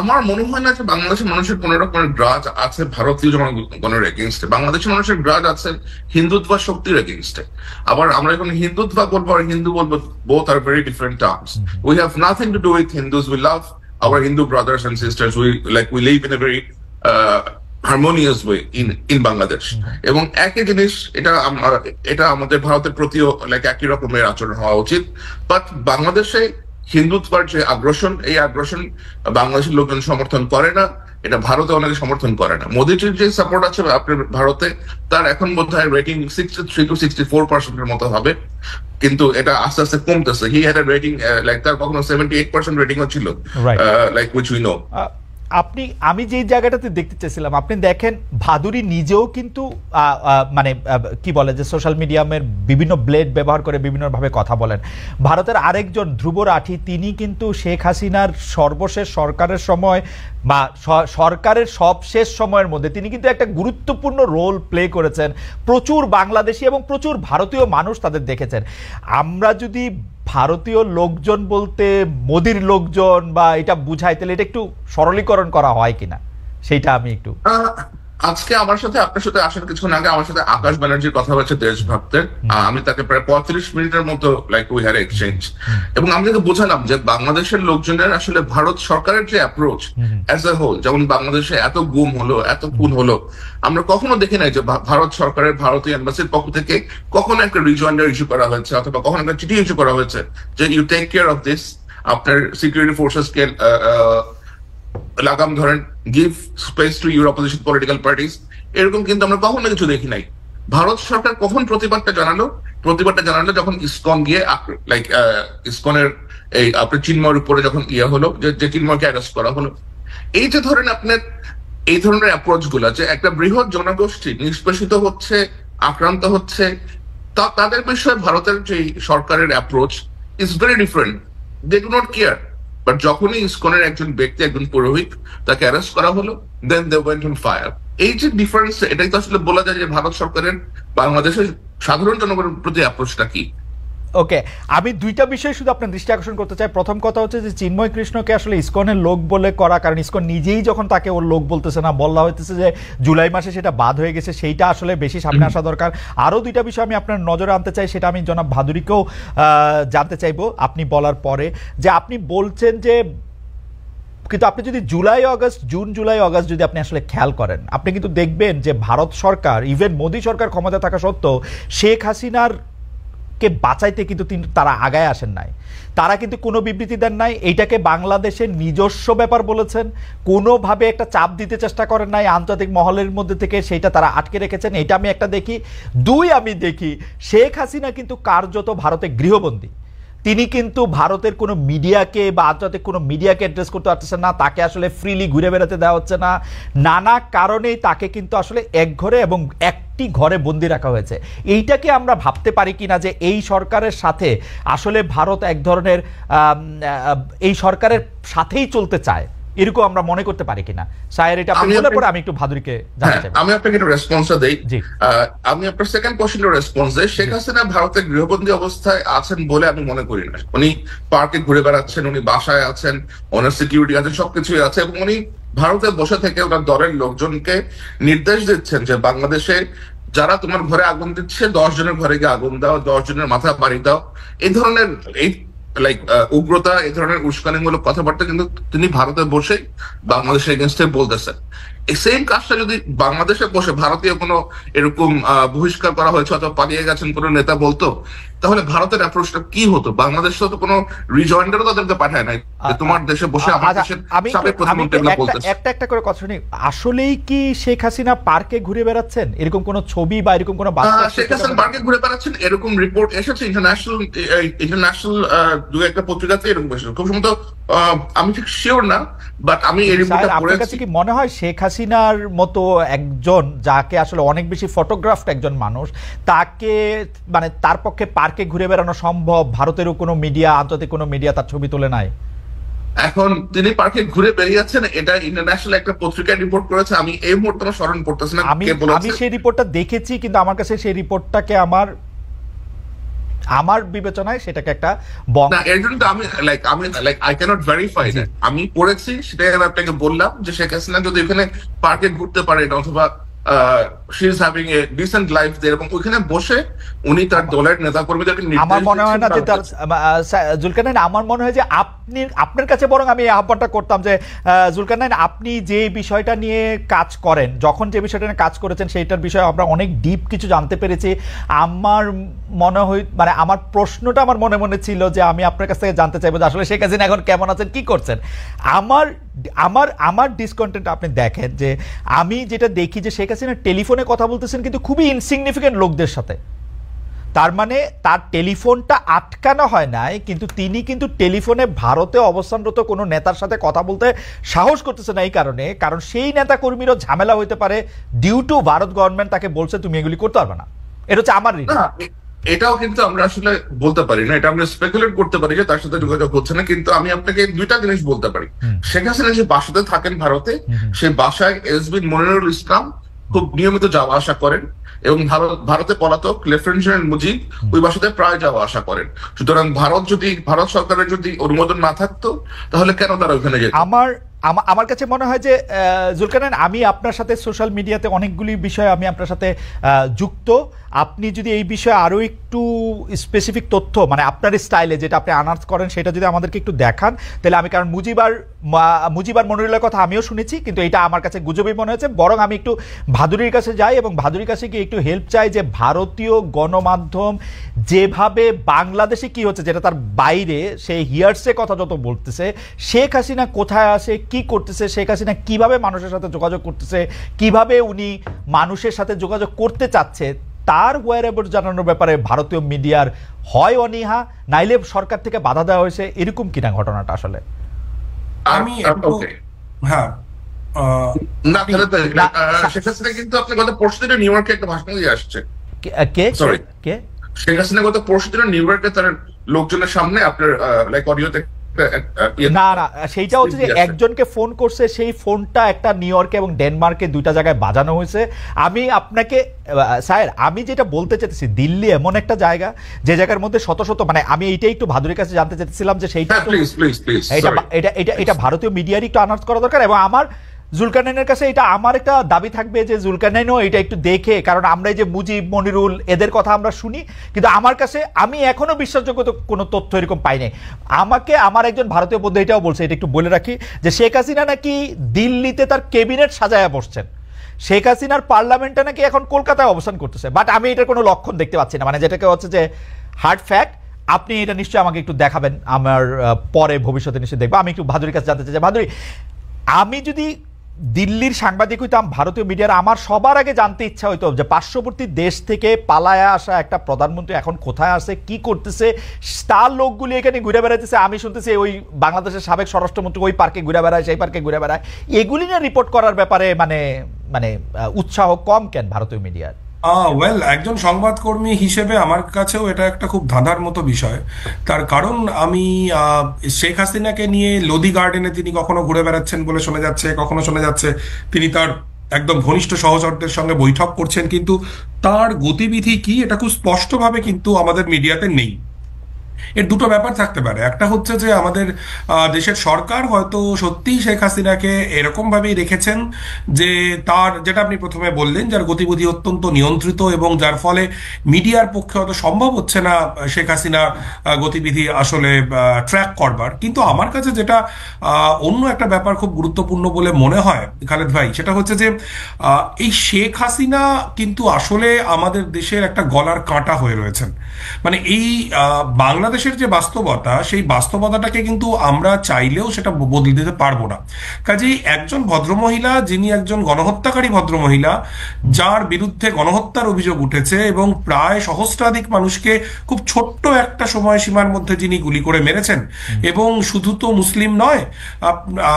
আমার মনে হয় না যে বাংলাদেশের মানুষের কোন রকমের গ্রাজ আছে ভারতীয় জনগণের এগেইনস্টে। বাংলাদেশের মানুষের গ্রাজ আছে হিন্দুত্ব শক্তির এগেইনস্টে। আবার আমরা এখন হিন্দুত্ব বলবো আর হিন্দু বলবো, both are very different terms. We have nothing to do with Hindus, we love our Hindu brothers and sisters, we live in a very harmonious way in Bangladesh. এবং একই জিনিস এটা আমাদের ভারতের প্রতিও লাইক একই রকমের আচরণ হওয়া উচিত। বাট বাংলাদেশে হিন্দুত্বের যে আগ্রাসন, এই আগ্রাসন বাংলাদেশের লোকজন সমর্থন করে না, এটা ভারতে অনেকে সমর্থন করে না। মোদীজির যে সাপোর্ট আছে আপনার ভারতে, তার এখন বোধহয় রেটিং 63 to 64% মতো হবে, কিন্তু এটা আস্তে আস্তে কমতেছে। He had a rating like তার কখনো 78% রেটিং ছিল, লাইক হুইচ উই নো। আমি যে জায়গাটাতে দেখতে চাইছিলাম, আপনি দেখেন ভাদুরী নিজেও কিন্তু মানে কি বলে যে সোশ্যাল মিডিয়ামের বিভিন্ন ব্লেড ব্যবহার করে বিভিন্নভাবে কথা বলেন। ভারতের আরেকজন ধ্রুব রাঠি, তিনি কিন্তু শেখ হাসিনার সর্বশেষ সরকারের সময় বা সরকারের সবশেষ সময়ের মধ্যে তিনি কিন্তু একটা গুরুত্বপূর্ণ রোল প্লে করেছেন। প্রচুর বাংলাদেশি এবং প্রচুর ভারতীয় মানুষ তাদের দেখেছেন। আমরা যদি ভারতীয় লোকজন বলতে মোদির লোকজন বা এটা বুঝাই, তাহলে এটা একটু সরলীকরণ করা হয় কিনা, সেইটা আমি একটু। আজকে আমার সাথে, আপনার সাথে আসার কিছুক্ষণ আগে আমার সাথে আকাশ ব্যানার্জির কথা হচ্ছে, দেশভক্তের। আমি তাকে প্রায় 35 মিনিটের মতো লাইক উই হ্যাড এক্সচেঞ্জ, এবং আমি তাকে বোঝালাম যে বাংলাদেশের লোকজনের আসলে ভারত সরকারের যে অ্যাপ্রোচ অ্যাজ এ হোল, যেমন বাংলাদেশে এত গুম হলো, এত খুন হলো, আমরা কখনো দেখি নাই যে ভারত সরকারের ভারতীয় এম্বাসির পক্ষ থেকে কখনো একটা রিজয়েন্ডার ইস্যু করা হয়েছে অথবা কখনো একটা চিঠি ইস্যু করা হয়েছে যে you take care of this, আপনার সিকিউরিটি ফোর্সেসকে লাগাম ধরেন, give space to your opposition political parties, এরকম কিন্তু আমরা কখনো কিছু দেখি নাই। ভারত সরকার কখন প্রতিবাদটা জানালো? প্রতিবাদটা জানালো যখন ইসকন গিয়ে লাইক ইসকনের এই আপনার চিন্ময়ের উপরে যখন হলো, যে চিন্ময়কে অ্যারেস্ট করা হলো। এই যে ধরেন আপনার এই ধরনের অ্যাপ্রোচ গুলা, যে একটা বৃহৎ জনগোষ্ঠী নিষ্পেষিত হচ্ছে, আক্রান্ত হচ্ছে, তাদের বিষয়ে ভারতের যে সরকারের approach is very different. They do not care. But যখনই ইসকনের একজন ব্যক্তি, একজন পুরোহিত, তাকে অ্যারেস্ট করা হলো, দেন দে ওয়েন্ট অন ফায়ার। এই যে ডিফারেন্স, এটাই তো আসলে বলা যায় যে ভারত সরকারের বাংলাদেশের সাধারণ জনগণের প্রতি অ্যাপ্রোচটা কি। ওকে, আমি দুইটা বিষয় শুধু আপনার দৃষ্টি আকর্ষণ করতে চাই। প্রথম কথা হচ্ছে যে চিন্ময় কৃষ্ণকে আসলে ইসকনের লোক বলে করা, কারণ ইসকন নিজেই যখন তাকে ওর লোক বলতেছে না, বলা হইতেছে যে জুলাই মাসে সেটা বাদ হয়ে গেছে, সেইটা আসলে বেশি সামনে আসা দরকার। আরও দুইটা বিষয় আমি আপনার নজরে আনতে চাই, সেটা আমি জনাব ভাদুরীকেও জানতে চাইবো আপনি বলার পরে, যে আপনি বলছেন যে, কিন্তু আপনি যদি জুন জুলাই আগস্ট যদি আপনি আসলে খেয়াল করেন, আপনি কিন্তু দেখবেন যে ভারত সরকার, ইভেন মোদী সরকার ক্ষমতা থাকা সত্ত্বেও শেখ হাসিনার কে বাঁচাইতে কিন্তু তারা আগায় আসেন নাই। তারা কিন্তু কোনো বিবৃতি দেন নাই, এইটাকে বাংলাদেশের নিজস্ব ব্যাপার বলেছেন, কোনোভাবে একটা চাপ দিতে চেষ্টা করেন নাই আন্তর্জাতিক মহলের মধ্যে থেকে, সেইটা তারা আটকে রেখেছেন। এটা আমি একটা দেখি। দুই, আমি দেখি শেখ হাসিনা কিন্তু কার্যত ভারতে গৃহবন্দী। তিনি কিন্তু ভারতের কোনো মিডিয়াকে বা আন্তর্জাতিক কোনো মিডিয়াকে অ্যাড্রেস করতে পারতেছেন না, তাকে আসলে ফ্রিলি ঘুরে বেড়াতে দেওয়া হচ্ছে না, নানা কারণেই তাকে কিন্তু আসলে এক ঘরে এবং একটি ঘরে বন্দি রাখা হয়েছে। এইটাকে আমরা ভাবতে পারি কিনা যে এই সরকারের সাথে আসলে ভারত এক ধরনের এই সরকারের সাথেই চলতে চায়, এরকম আমরা মনে করতে পারি কিনা? স্যার, এটা আপনি বলার পরে আমি একটু ভাদুরীকে জানতে চাই। আমি আপনাকে একটা রেসপন্সটা দেই। আমি আপনার সেকেন্ড কোশ্চেনের রেসপন্স দেই। শেখ হাসিনা ভারতের গৃহবন্দী অবস্থায় আছেন বলে আমি মনে করি না। উনি পার্কে ঘুরে বেড়াচ্ছেন, উনি বাসায় আছেন, ওনার সিকিউরিটি আছে, সবকিছুই আছে, এবং উনি ভারতে বসে থেকে ওনার দলের লোকজনকে নির্দেশ দিচ্ছেন যে বাংলাদেশে যারা তোমার ঘরে আগুন দিচ্ছে, 10 জনের ঘরে গিয়ে আগুন দাও, 10 জনের মাথা বাড়ি দাও। এই ধরনের লাইক উগ্রতা, এই ধরনের উস্কানিমূলক কথাবার্তা কিন্তু তিনি ভারতে বসে বাংলাদেশের এগেনস্টে বলতেছেন। এই সেম কাজটা যদি বাংলাদেশে বসে ভারতীয় কোনো এরকম বহিষ্কার করা হয়েছে অথবা পালিয়ে গেছেন কোনো নেতা বলতো, তাহলে ভারতের অ্যাপ্রোচটা কি হতো? বাংলাদেশ তো কোনো রিজয়েন্ডারও তাদেরকে পাঠায় নাই যে তোমার দেশে বসে আমার দেশের সাবেক প্রধানমন্ত্রীগুলো বলতেছে। একটা করে কথা শুনি, আসলেই কি শেখ হাসিনা পার্কে ঘুরে বেড়াচ্ছেন, এরকম কোনো ছবি বা এরকম কোনো বার্তা? শেখ হাসিনা পার্কে ঘুরে বেড়াচ্ছেন এরকম রিপোর্ট এসেছে ইন্টারন্যাশনাল দু একটা পত্রিকাতে, এরকম এসেছে। খুব সম্ভবত, আমি ঠিক শিওর না, বাট আমি এই রিপোর্টটা পড়েছি। আপনার কাছে কি মনে হয় শেখ হাসিনার মতো একজন, যাকে আসলে অনেক বেশি ফটোগ্রাফড একজন মানুষ, তাকে মানে তার পক্ষে পার্কে ঘুরে বেড়ানো সম্ভব? ভারতেরও কোনো মিডিয়া, আন্তর্জাতিক কোনো মিডিয়া তার ছবি তোলে নাই। এখন তিনি পার্কে ঘুরে বেরিয়েছেন, এটা ইন্টারন্যাশনাল একটা পত্রিকায় রিপোর্ট করেছে। আমি এই মুহূর্তে আমার স্মরণ পড়তেছে না কে বলেছে। আমি সেই রিপোর্টটা দেখেছি, কিন্তু আমার কাছে সেই রিপোর্টটাকে আমার বিবেচনায় সেটাকে একটা না, এর জন্য আমি আই ক্যানট ভেরিফাই দ্যাট। আমি পড়েছি, সেটাই আমি আপনাকে বললাম যে শেখ হাসিনা যদি ওখানে পার্কে ঘুরতে পারেন অথবা she is having a decent life there, এবং ওখানে বসে উনি তার দলের নেতা কর্মীদেরকে নির্দেশ দিচ্ছেন। আমার মনে হয় না যে তার জুলকারনাইন, আমার মনে হয় যে আপনার কাছে বরং আমি এই আহ্বানটা করতাম যে জুলকারনাইন, আপনি যে বিষয়টা নিয়ে কাজ করেন, যখন যে বিষয়টা নিয়ে কাজ করেছেন সেইটার বিষয়ে আমরা অনেক ডিপ কিছু জানতে পেরেছি। আমার মনে হয়, মানে আমার প্রশ্নটা আমার মনে মনে ছিল যে আমি আপনার কাছ থেকে জানতে চাইবো যে আসলে শেখ হাসিনা এখন কেমন আছেন, কি করছেন। আমার ডিসকন্টেন্ট আপনি দেখেন যে আমি যেটা দেখি যে শেখ হাসিনা টেলিফোনে কথা বলতেছেন কিন্তু খুবই ইনসিগনিফিকেন্ট লোকদের সাথে। তার মানে তার টেলিফোনটা আটকানো হয় নাই, কিন্তু তিনি কিন্তু টেলিফোনে ভারতে অবস্থানরত কোনো নেতার সাথে কথা বলতে সাহস করতেছে না, এই কারণ সেই নেতা কর্মীরও ঝামেলা হইতে পারে ডিউ টু ভারত গভর্নমেন্ট তাকে বলছে তুমি এগুলি করতে পারবে না। এটা হচ্ছে আমার রিড। এটাও কিন্তু আমরা আসলে বলতে পারি না, এটা আমরা স্পেকুলেট করতে পারি যে তার সাথে যোগাযোগ হচ্ছে না। কিন্তু আমি আপনাকে দুইটা জিনিস বলতে পারি। শেখ হাসিনা যে বাসাতে থাকেন ভারতে, সেই বাসায় এসবি মনিরুল ইসলাম খুব নিয়মিত যাওয়া আসা করেন, এবং ভারতে পলাতক লেফটেন্যান্ট জেনারেল মুজিব ওই বাসাতে প্রায় যাওয়া আসা করেন। সুতরাং ভারত সরকারের যদি অনুমোদন না থাকতো, তাহলে কেন তারা ওখানে যেত? আমার কাছে মনে হয় যে জুলকারনাইন, আমি আপনার সাথে সোশ্যাল মিডিয়াতে অনেকগুলি বিষয় আমি আপনার সাথে যুক্ত। আপনি যদি এই বিষয়ে আরও একটু স্পেসিফিক তথ্য, মানে আপনার স্টাইলে যেটা আপনি আনার্স করেন, সেটা যদি আমাদেরকে একটু দেখান, তাহলে আমি, কারণ মুজিবার মনিরুলের কথা আমিও শুনেছি, কিন্তু এটা আমার কাছে গুজবই মনে হয়েছে। বরং আমি একটু ভাদুরীর কাছে যাই এবং ভাদুরীর কাছে গিয়ে একটু হেল্প চাই যে ভারতীয় গণমাধ্যম যেভাবে বাংলাদেশে কি হচ্ছে, যেটা তার বাইরে, সে হিয়ার্সে কথা যত বলতেছে, শেখ হাসিনা কোথায় আসে, কি করতেছে, শেখ হাসিনা কিভাবে মানুষের সাথে যোগাযোগ করতেছে, কিভাবে উনি মানুষের সাথে যোগাযোগ করতে চাচ্ছে, তার হোয়ারএভার জানানোর ব্যাপারে ভারতীয় মিডিয়ার হয় অনীহা, নাইলে সরকার থেকে বাধা দেওয়া হয়েছে, এরকম কিনা ঘটনাটা আসলে? আমি হ্যাঁ না তাহলে শেখ হাসিনা কিন্তু আপনি গত পরশু দিনে নিউ ইয়র্কে একটা ভাষণ দিয়ে আসছে। কে সরি, কে? শেখ হাসিনা গত পরশু দিনে নিউ ইয়র্কে তার লোকজনের সামনে আপনার লাইক অডিওতে না না, সেইটা হচ্ছে যে একজনকে ফোন করছে, সেই ফোনটা একটা নিউ ইয়র্কে এবং ডেনমার্কে দুইটা জায়গায় বাজানো হয়েছে। আমি আপনাকে স্যার, আমি যেটা বলতে চাইতেছি, দিল্লি এমন একটা জায়গা যে জায়গার মধ্যে শত শত, মানে আমি এইটাই একটু ভাদুরীর কাছে জানতে চাইছিলাম যে সেইটা এটা ভারতীয় মিডিয়ারই একটু আনাউন্স করা দরকার। এবং আমার জুলকারনাইনের কাছে এটা আমার একটা দাবি থাকবে যে জুলকারনাইনও এটা একটু দেখে, কারণ আমরা এই যে মুজিব, মনিরুল এদের কথা আমরা শুনি, কিন্তু আমার কাছে আমি এখনো বিশ্বাসযোগ্য কোনো তথ্য এরকম পাই নাই। আমাকে আমার একজন ভারতীয় বন্ধু এটাও বলছে, এটা একটু বলে রাখি, যে শেখ হাসিনা নাকি দিল্লিতে তার ক্যাবিনেট সাজায়া বসছেন, শেখ হাসিনার পার্লামেন্টটা নাকি এখন কলকাতায় অবস্থান করতেছে। বাট আমি এটার কোনো লক্ষণ দেখতে পাচ্ছি না, মানে যেটাকে হচ্ছে যে হার্ড ফ্যাক্ট। আপনি এটা নিশ্চয়ই আমাকে একটু দেখাবেন, আমার পরে ভবিষ্যতে নিশ্চয়ই দেখবো। আমি একটু ভাদুরীর কাছে জানতে চাই যে ভাদুরী, আমি যদি দিল্লির সাংবাদিক হইতাম, ভারতীয় মিডিয়ার, আমার সবার আগে জানতে ইচ্ছা হইতো যে পার্শ্ববর্তী দেশ থেকে পালায়া আসা একটা প্রধানমন্ত্রী এখন কোথায় আছে, কি করতেছে, তার লোকগুলি এখানে ঘুরে বেড়াইতেছে। আমি শুনতেছি ওই বাংলাদেশের সাবেক স্বরাষ্ট্রমন্ত্রী ওই পার্কে ঘুরে বেড়ায়, সেই পার্কে ঘুরে বেড়ায়, এগুলি নিয়ে রিপোর্ট করার ব্যাপারে মানে মানে উৎসাহ কম কেন ভারতীয় মিডিয়ার? ওয়েল, একজন সংবাদকর্মী হিসেবে আমার কাছেও এটা একটা খুব ধাঁধার মতো বিষয়। তার কারণ আমি শেখ হাসিনাকে নিয়ে লোদি গার্ডেনে তিনি কখনো ঘুরে বেড়াচ্ছেন বলে শোনা যাচ্ছে, কখনো শোনা যাচ্ছে তিনি তার একদম ঘনিষ্ঠ সহচরদের সঙ্গে বৈঠক করছেন, কিন্তু তার গতিবিধি কি এটা খুব স্পষ্টভাবে কিন্তু আমাদের মিডিয়াতে নেই। এর দুটো ব্যাপার থাকতে পারে। একটা হচ্ছে যে আমাদের দেশের সরকার হয়তো সত্যিই শেখ হাসিনাকে এরকম ভাবেই রেখেছেন যে তার, যেটা আপনি প্রথমে বললেন, যার গতিবিধি অত্যন্ত নিয়ন্ত্রিত এবং যার ফলে মিডিয়ার পক্ষে হয়তো সম্ভব হচ্ছে না শেখ হাসিনার গতিবিধি আসলে ট্র্যাক করবার। কিন্তু আমার কাছে যেটা অন্য একটা ব্যাপার খুব গুরুত্বপূর্ণ বলে মনে হয় খালেদ ভাই, সেটা হচ্ছে যে এই শেখ হাসিনা কিন্তু আসলে আমাদের দেশের একটা গলার কাঁটা হয়ে রয়েছেন। মানে এই বাংলাদেশের যে বাস্তবতা, সেই বাস্তবতাটাকে কিন্তু আমরা চাইলেও সেটা বদলে দিতে পারবো না। কাজেই একজন ভদ্রমহিলা, যিনি একজন গণহত্যাকারী ভদ্রমহিলা, যার বিরুদ্ধে গণহত্যার অভিযোগ উঠেছে এবং প্রায় সহস্রাধিক মানুষকে খুব ছোট্ট একটা সময়সীমার মধ্যে যিনি গুলি করে মেরেছেন, এবং শুধু তো মুসলিম নয়,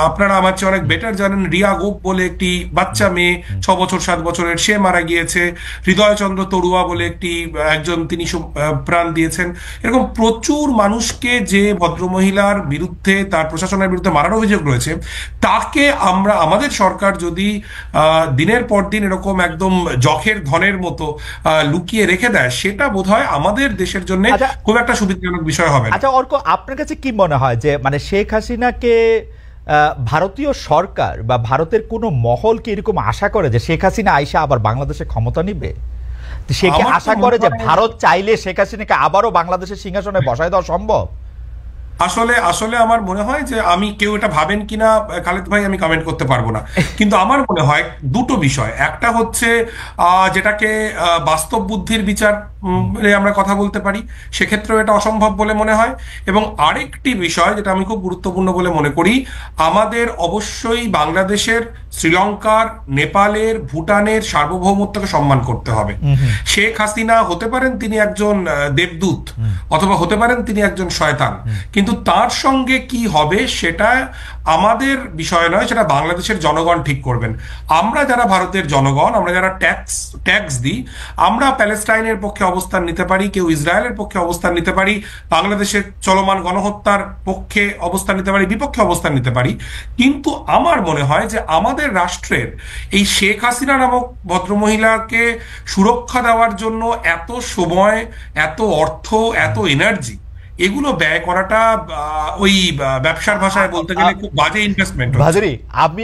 আপনারা আমার চেয়ে অনেক বেটার জানেন, রিয়া গোপ বলে একটি বাচ্চা মেয়ে 6 বছর 7 বছরের, সে মারা গিয়েছে। হৃদয়চন্দ্র তরুয়া বলে একজন তিনি প্রাণ দিয়েছেন। এরকম প্রচুর মানুষকে যে ভদ্রমহিলার বিরুদ্ধে, তার প্রশাসনের বিরুদ্ধে মারার অভিযোগ রয়েছে, তাকে আমাদের সরকার যদি দিনের পর দিন এরকম একদম জখের ধনের মতো লুকিয়ে রেখে দেয়, সেটা বোধহয় আমাদের দেশের জন্য খুব একটা সুবিধাজনক বিষয় হবে। আচ্ছা অর্ক, আপনার কাছে কি মনে হয় যে মানে শেখ হাসিনাকে ভারতীয় সরকার বা ভারতের কোনো মহল কি এরকম আশা করে যে শেখ হাসিনা আইসা আবার বাংলাদেশে ক্ষমতা নিবে? সে কি আশা করে যে ভারত চাইলে শেখ হাসিনাকে আবারও বাংলাদেশের সিংহাসনে বসায় দেওয়া সম্ভব? আসলে আমার মনে হয় যে, আমি কেউ এটা ভাবেন কিনা খালেদ ভাই আমি কমেন্ট করতে পারবো না, কিন্তু আমার মনে হয় দুটো বিষয়। একটা হচ্ছে যেটাকে বাস্তব বুদ্ধির বিচার আমরা কথা বলতে পারি, সেক্ষেত্রেও এটা অসম্ভব বলে মনে হয়। এবং আরেকটি বিষয় যেটা আমি খুব গুরুত্বপূর্ণ বলে মনে করি, আমাদের অবশ্যই বাংলাদেশের, শ্রীলঙ্কার, নেপালের, ভুটানের সার্বভৌমত্বকে সম্মান করতে হবে। শেখ হাসিনা হতে পারেন তিনি একজন দেবদূত, অথবা হতে পারেন তিনি একজন শয়তান, কিন্তু তার সঙ্গে কি হবে সেটা আমাদের বিষয় নয়, সেটা বাংলাদেশের জনগণ ঠিক করবেন। আমরা যারা ভারতের জনগণ, আমরা যারা ট্যাক্স দিই, আমরা প্যালেস্টাইনের পক্ষে অবস্থান নিতে পারি, কেউ ইসরায়েলের পক্ষে অবস্থান নিতে পারি, বাংলাদেশের চলমান গণহত্যার পক্ষে অবস্থান নিতে পারি, বিপক্ষে অবস্থান নিতে পারি। কিন্তু আমার মনে হয় যে আমাদের রাষ্ট্রের এই শেখ হাসিনা নামক ভদ্রমহিলাকে সুরক্ষা দেওয়ার জন্য এত সময়, এত অর্থ, এত এনার্জি, এগুলো ব্যয় করাটা ওই ব্যবসার ভাষায় বলতে গেলে খুব বাজে ইনভেস্টমেন্ট। ভাদুরী, আমি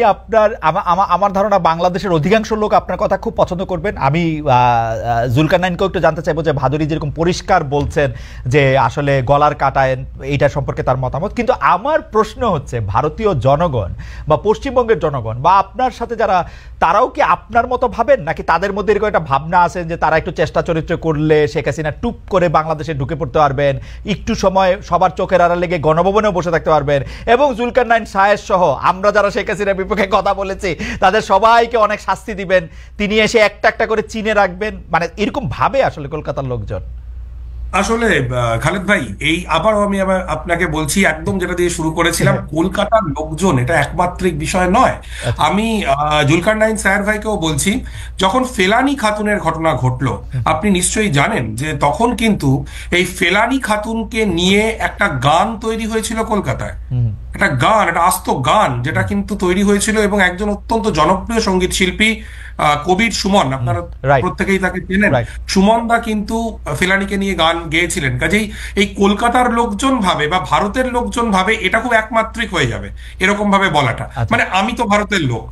আমার ধারণা বাংলাদেশের অধিকাংশ লোক আপনার কথা খুব পছন্দ করবেন। আমি জুলকারনাইনকেও একটু জানতে চাইবো যে ভাদুরী যেরকম পরিষ্কার বলছেন যে আসলে গলার কাটায় এইটা সম্পর্কে তার মতামত, কিন্তু আমার প্রশ্ন হচ্ছে ভারতীয় জনগণ বা পশ্চিমবঙ্গের জনগণ বা আপনার সাথে যারা, তারাও কি আপনার মতো ভাবেন, নাকি তাদের মধ্যে এরকম একটা ভাবনা আছে যে তারা একটু চেষ্টা চরিত্র করলে শেখ হাসিনা টুপ করে বাংলাদেশে ঢুকে পড়তে পারবেন, একটু সময় সবার চোখের আড়ালে লেগে গণভবনেও বসে থাকতে পারবেন, এবং জুলকারনাইন সায়ের সহ আমরা যারা শেখ হাসিনার বিপক্ষে কথা বলেছি তাদের সবাইকে অনেক শাস্তি দিবেন, তিনি এসে একটা একটা করে চিনে রাখবেন, মানে এরকম ভাবে আসলে কলকাতার লোকজন। আসলে খালেদ ভাই, এই আবারও আমি আবার আপনাকে বলছি, একদম যেটা দিয়ে শুরু করেছিলাম, কলকাতার লোকজন এটা একমাত্রিক বিষয় নয়। আমি জুলকারনাইন স্যার ভাইকেও বলছি, যখন ফেলানি খাতুনের ঘটনা ঘটলো, আপনি নিশ্চয়ই জানেন যে তখন কিন্তু এই ফেলানি খাতুনকে নিয়ে একটা গান তৈরি হয়েছিল কলকাতায়, একটা গান, একটা আস্ত গান যেটা কিন্তু তৈরি হয়েছিল, এবং একজন অত্যন্ত জনপ্রিয় সঙ্গীত শিল্পী কবির সুমন, আপনারা প্রত্যেকেই তাকে চেনেন, সুমন দা কিন্তু ফেলানিকে নিয়ে গান গেয়েছিলেন। কাজেই এই কলকাতার লোকজন ভাবে বা ভারতের লোকজন ভাবে এটা খুব একমাত্রিক হয়ে যাবে এরকম ভাবে বলাটা, মানে আমি তো ভারতের লোক।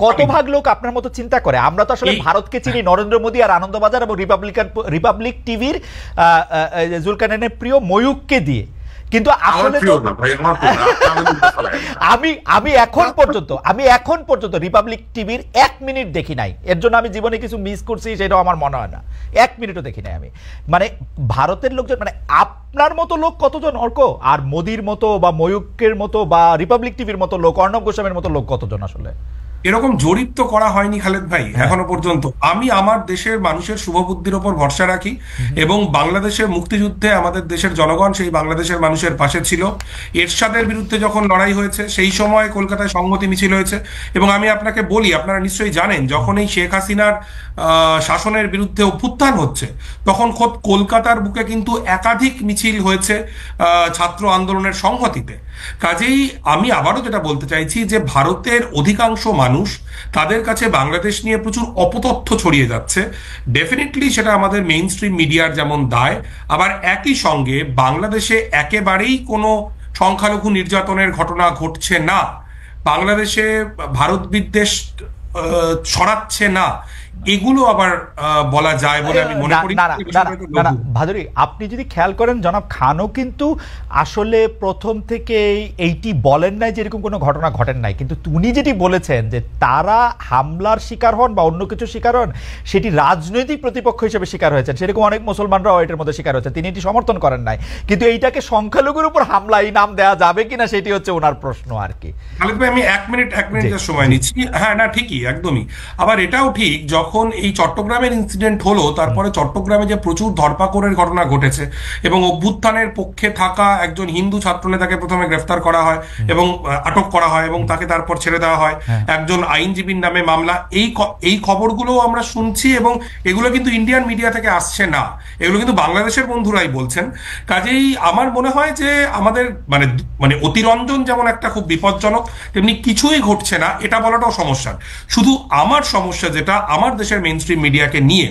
কত ভাগ লোক আপনার মতো চিন্তা করে? আমরা তো আসলে ভারতকে চিনি নরেন্দ্র মোদী আর আনন্দবাজার এবং রিপাবলিক টিভির জুলকারনাইনের প্রিয় ময়ূককে দিয়ে, কিন্তু আসলে আমি এখন পর্যন্ত রিপাবলিক টিভির 1 মিনিট দেখি নাই। এর জন্য আমি জীবনে কিছু মিস করছি সেটাও আমার মনে হয় না, 1 মিনিটও দেখি নাই আমি। মানে ভারতের লোকজন, মানে আপনার মতো লোক কতজন অর্ক, আর মোদির মতো বা ময়ূকের মতো বা রিপাবলিক টিভির মতো লোক, অর্ণব গোস্বামীর মতো লোক কতজন আসলে? এরকম জরিপ তো করা হয়নি খালেদ ভাই এখনো পর্যন্ত। আমি আমার দেশের মানুষের শুভবুদ্ধির ওপর ভরসা রাখি, এবং বাংলাদেশের মুক্তিযুদ্ধে আমাদের দেশের জনগণ সেই বাংলাদেশের মানুষের পাশে ছিল। এরশাদের বিরুদ্ধে যখন লড়াই হয়েছে সেই সময় কলকাতায় সংহতি মিছিল হয়েছে, এবং আমি আপনাকে বলি, আপনারা নিশ্চয়ই জানেন, যখন এই শেখ হাসিনার শাসনের বিরুদ্ধে অভ্যুত্থান হচ্ছে তখন খোদ কলকাতার বুকে কিন্তু একাধিক মিছিল হয়েছে ছাত্র আন্দোলনের সংহতিতে। কাজেই আমি আবারও যেটা বলতে চাইছি যে ভারতের অধিকাংশ মানুষ, তাদের কাছে বাংলাদেশ নিয়ে প্রচুর অপতথ্য ছড়িয়ে যাচ্ছে। ডেফিনেটলি সেটা আমাদের মেইন স্ট্রিম মিডিয়ার যেমন দায়, আবার একই সঙ্গে বাংলাদেশে একেবারেই কোনো সংখ্যালঘু নির্যাতনের ঘটনা ঘটছে না, বাংলাদেশে ভারত বিদ্বেষ ছড়াচ্ছে না, এগুলো আবার বলা যায় বলে আমি মনে করি। ভাদুরী, আপনি যদি খেয়াল করেন, জনাব খানও কিন্তু আসলে প্রথম থেকে এইটি বলেন নাই যে এরকম কোনো ঘটনা ঘটেন নাই, কিন্তু উনি যেটি বলেছেন যে তারা হামলার শিকার হন বা অন্য কিছু শিকার হন, সেটি রাজনৈতিক প্রতিপক্ষ হিসেবে শিকার হয়েছেন, সেরকম অনেক মুসলমানরাও এটার মধ্যে শিকার হয়েছে, তিনি এটি সমর্থন করেন নাই। কিন্তু এইটাকে সংখ্যালঘুর উপর হামলা এই নাম দেওয়া যাবে কিনা সেটি হচ্ছে ওনার প্রশ্ন আর কি। খালেদ ভাই, আমি 1 মিনিট সময় নিচ্ছি। হ্যাঁ, না ঠিকই, একদমই। আবার এটাও ঠিক, যখন এই চট্টগ্রামের ইনসিডেন্ট হলো, তারপরে চট্টগ্রামে যে প্রচুর ধরপাকড়ের ঘটনা ঘটেছে এবং অভ্যুত্থানের পক্ষে থাকা একজন হিন্দু ছাত্রনেতাকে প্রথমে গ্রেফতার করা হয় এবং আটক করা হয়, এবং তাকে তারপর ছেড়ে দেওয়া হয়, একজন আইনজীবীর নামে মামলা, এই খবরগুলো আমরা শুনছি, এবং এগুলো কিন্তু ইন্ডিয়ান মিডিয়া থেকে আসছে না, এগুলো কিন্তু বাংলাদেশের বন্ধুরাই বলছেন। কাজেই আমার মনে হয় যে আমাদের মানে অতিরঞ্জন যেমন একটা খুব বিপজ্জনক, তেমনি কিছুই ঘটছে না এটা বলাটাও সমস্যা। শুধু আমার সমস্যা যেটা আমার দেশের মেইন স্ট্রিম মিডিয়াকে নিয়ে,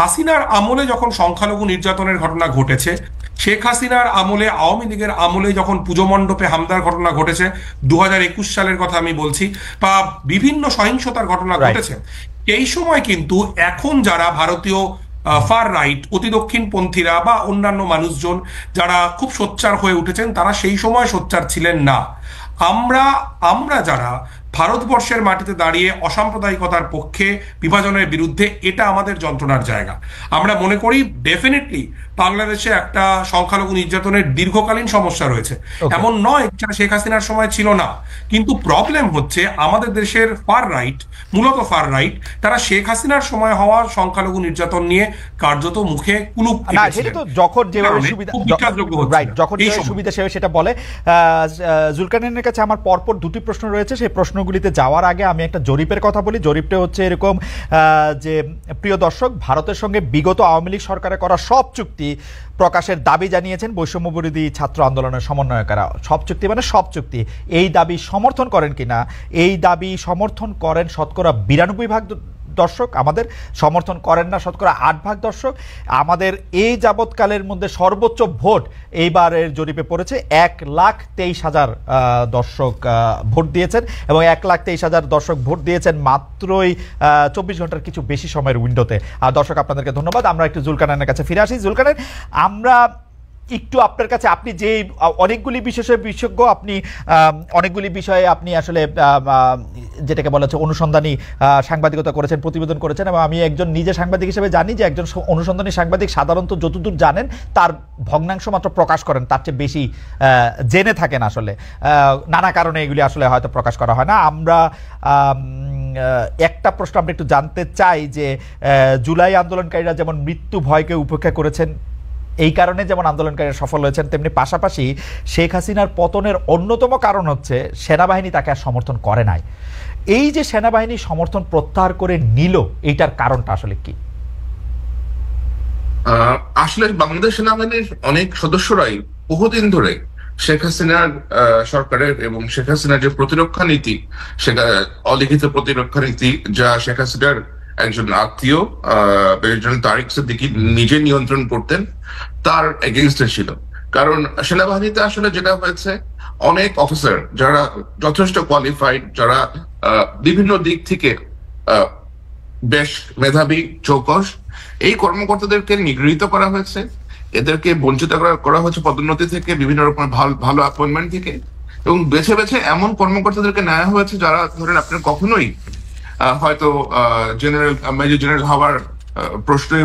হাসিনার আমলে যখন সংখ্যালঘু নির্যাতনের ঘটনা ঘটেছে, শেখ হাসিনার আমলে, আওয়ামী লীগের আমলে যখন পুজো মণ্ডপে হামলার ঘটনা ঘটেছে, 2021 সালের কথা আমি বলছি, বা বিভিন্ন সহিংসতার ঘটনা ঘটেছে, এই সময় কিন্তু এখন যারা ভারতীয় ফার রাইট, অতি দক্ষিণপন্থীরা বা অন্যান্য মানুষজন যারা খুব সোচ্চার হয়ে উঠেছেন, তারা সেই সময় সোচ্চার ছিলেন না। আমরা যারা ভারতবর্ষের মাটিতে দাঁড়িয়ে অসাম্প্রদায়িকতার পক্ষে, বিভাজনের বিরুদ্ধে, এটা আমাদের যন্ত্রণার জায়গা। আমরা মনে করি ডেফিনেটলি বাংলাদেশে একটা সংখ্যালঘু নির্যাতনের দীর্ঘকালীন সমস্যা রয়েছে, এমন নয় যেটা শেখ হাসিনার সময় ছিল না। কিন্তু প্রবলেম হচ্ছে আমাদের দেশের ফার রাইট, মূলত ফার রাইট, তারা শেখ হাসিনার সময় হওয়া সংখ্যালঘু নির্যাতন নিয়ে কার্যত মুখে কুলুপ, যখন যেভাবে সুবিধা সেটা বলে। জুলকারনাইনের কাছে আমার পরপর দুটি প্রশ্ন রয়েছে, সেই প্রশ্নগুলিতে যাওয়ার আগে আমি একটা জরিপের কথা বলি। জরিপটা হচ্ছে এরকম যে, প্রিয় দর্শক, ভারতের সঙ্গে বিগত আওয়ামী লীগ সরকারের করা সব চুক্তি প্রকাশের দাবি জানিয়েছেন বৈষম্য বিরোধী ছাত্র আন্দোলনের সমন্বয়কারা। সব চুক্তি মানে সব চুক্তি। এই দাবি সমর্থন করেন কিনা? এই দাবি সমর্থন করেন শতকরা 92% দর্শক, আমাদের সমর্থন করেন না শতকরা 8% দর্শক। আমাদের এই যাবৎকালের মধ্যে সর্বোচ্চ ভোট এইবারের জরিপে পড়েছে, 1,23,000 দর্শক ভোট দিয়েছেন, এবং 1,23,000 দর্শক ভোট দিয়েছেন মাত্রই 24 ঘন্টার কিছু বেশি সময়ের উইন্ডোতে। আর দর্শক, আপনাদেরকে ধন্যবাদ। আমরা একটু জুলকারনাইনের কাছে ফিরে আসি। জুলকারনাইন, আমরা একটু আপনার কাছে, আপনি যে অনেকগুলি বিশেষজ্ঞ, আপনি অনেকগুলি বিষয়ে আপনি আসলে যেটাকে বলা হচ্ছে অনুসন্ধানী সাংবাদিকতা করেছেন, প্রতিবেদন করেছেন, এবং আমি একজন নিজে সাংবাদিক হিসেবে জানি যে একজন অনুসন্ধানী সাংবাদিক সাধারণত যতদূর জানেন তার ভগ্নাংশ মাত্র প্রকাশ করেন, তার চেয়ে বেশি জেনে থাকেন। আসলে নানা কারণে এগুলি আসলে হয়তো প্রকাশ করা হয় না। আমরা একটা প্রশ্ন আমরা একটু জানতে চাই যে জুলাই আন্দোলনকারীরা যেমন মৃত্যু ভয়কে উপেক্ষা করেছেন, এই কারণে যেমন আন্দোলনকারীরা সফল হয়েছেন, তেমনি পাশাপাশি শেখ হাসিনার পতনের অন্যতম কারণ হচ্ছে সেনাবাহিনী তাকে আর সমর্থন করে নাই। এই যে সেনাবাহিনী সমর্থন প্রত্যাহার করে নিল, এইটার কারণটা আসলে কি? আসলে বাংলাদেশ সেনাবাহিনীর অনেক সদস্যরাই বহুদিন ধরে শেখ হাসিনার সরকারের এবং শেখ হাসিনার যে প্রতিরক্ষা নীতি, সেটা অলিখিত প্রতিরক্ষা নীতি, যা শেখ হাসিনার একজন আত্মীয় প্রেসিডেন্ট তারেক সিদ্দিকী নিজে নিয়ন্ত্রণ করতেন, তার এগেইনস্টে ছিল। কারণ সেনাবাহিনীতে আসলে যেটা হয়েছে, অনেক অফিসার যারা যথেষ্ট কোয়ালিফাইড, যারা বিভিন্ন দিক থেকে বেশ মেধাবী, চৌকস, এই কর্মকর্তাদেরকে নিগৃহীত করা হয়েছে, এদেরকে বঞ্চিত করা হয়েছে পদোন্নতি থেকে, বিভিন্ন রকমের ভালো অ্যাপয়েন্টমেন্ট থেকে, এবং বেছে বেছে এমন কর্মকর্তাদেরকে নেওয়া হয়েছে যারা ধরেন আপনার কখনোই হয়তো মেজর জেনারেল হওয়ার প্রশ্নই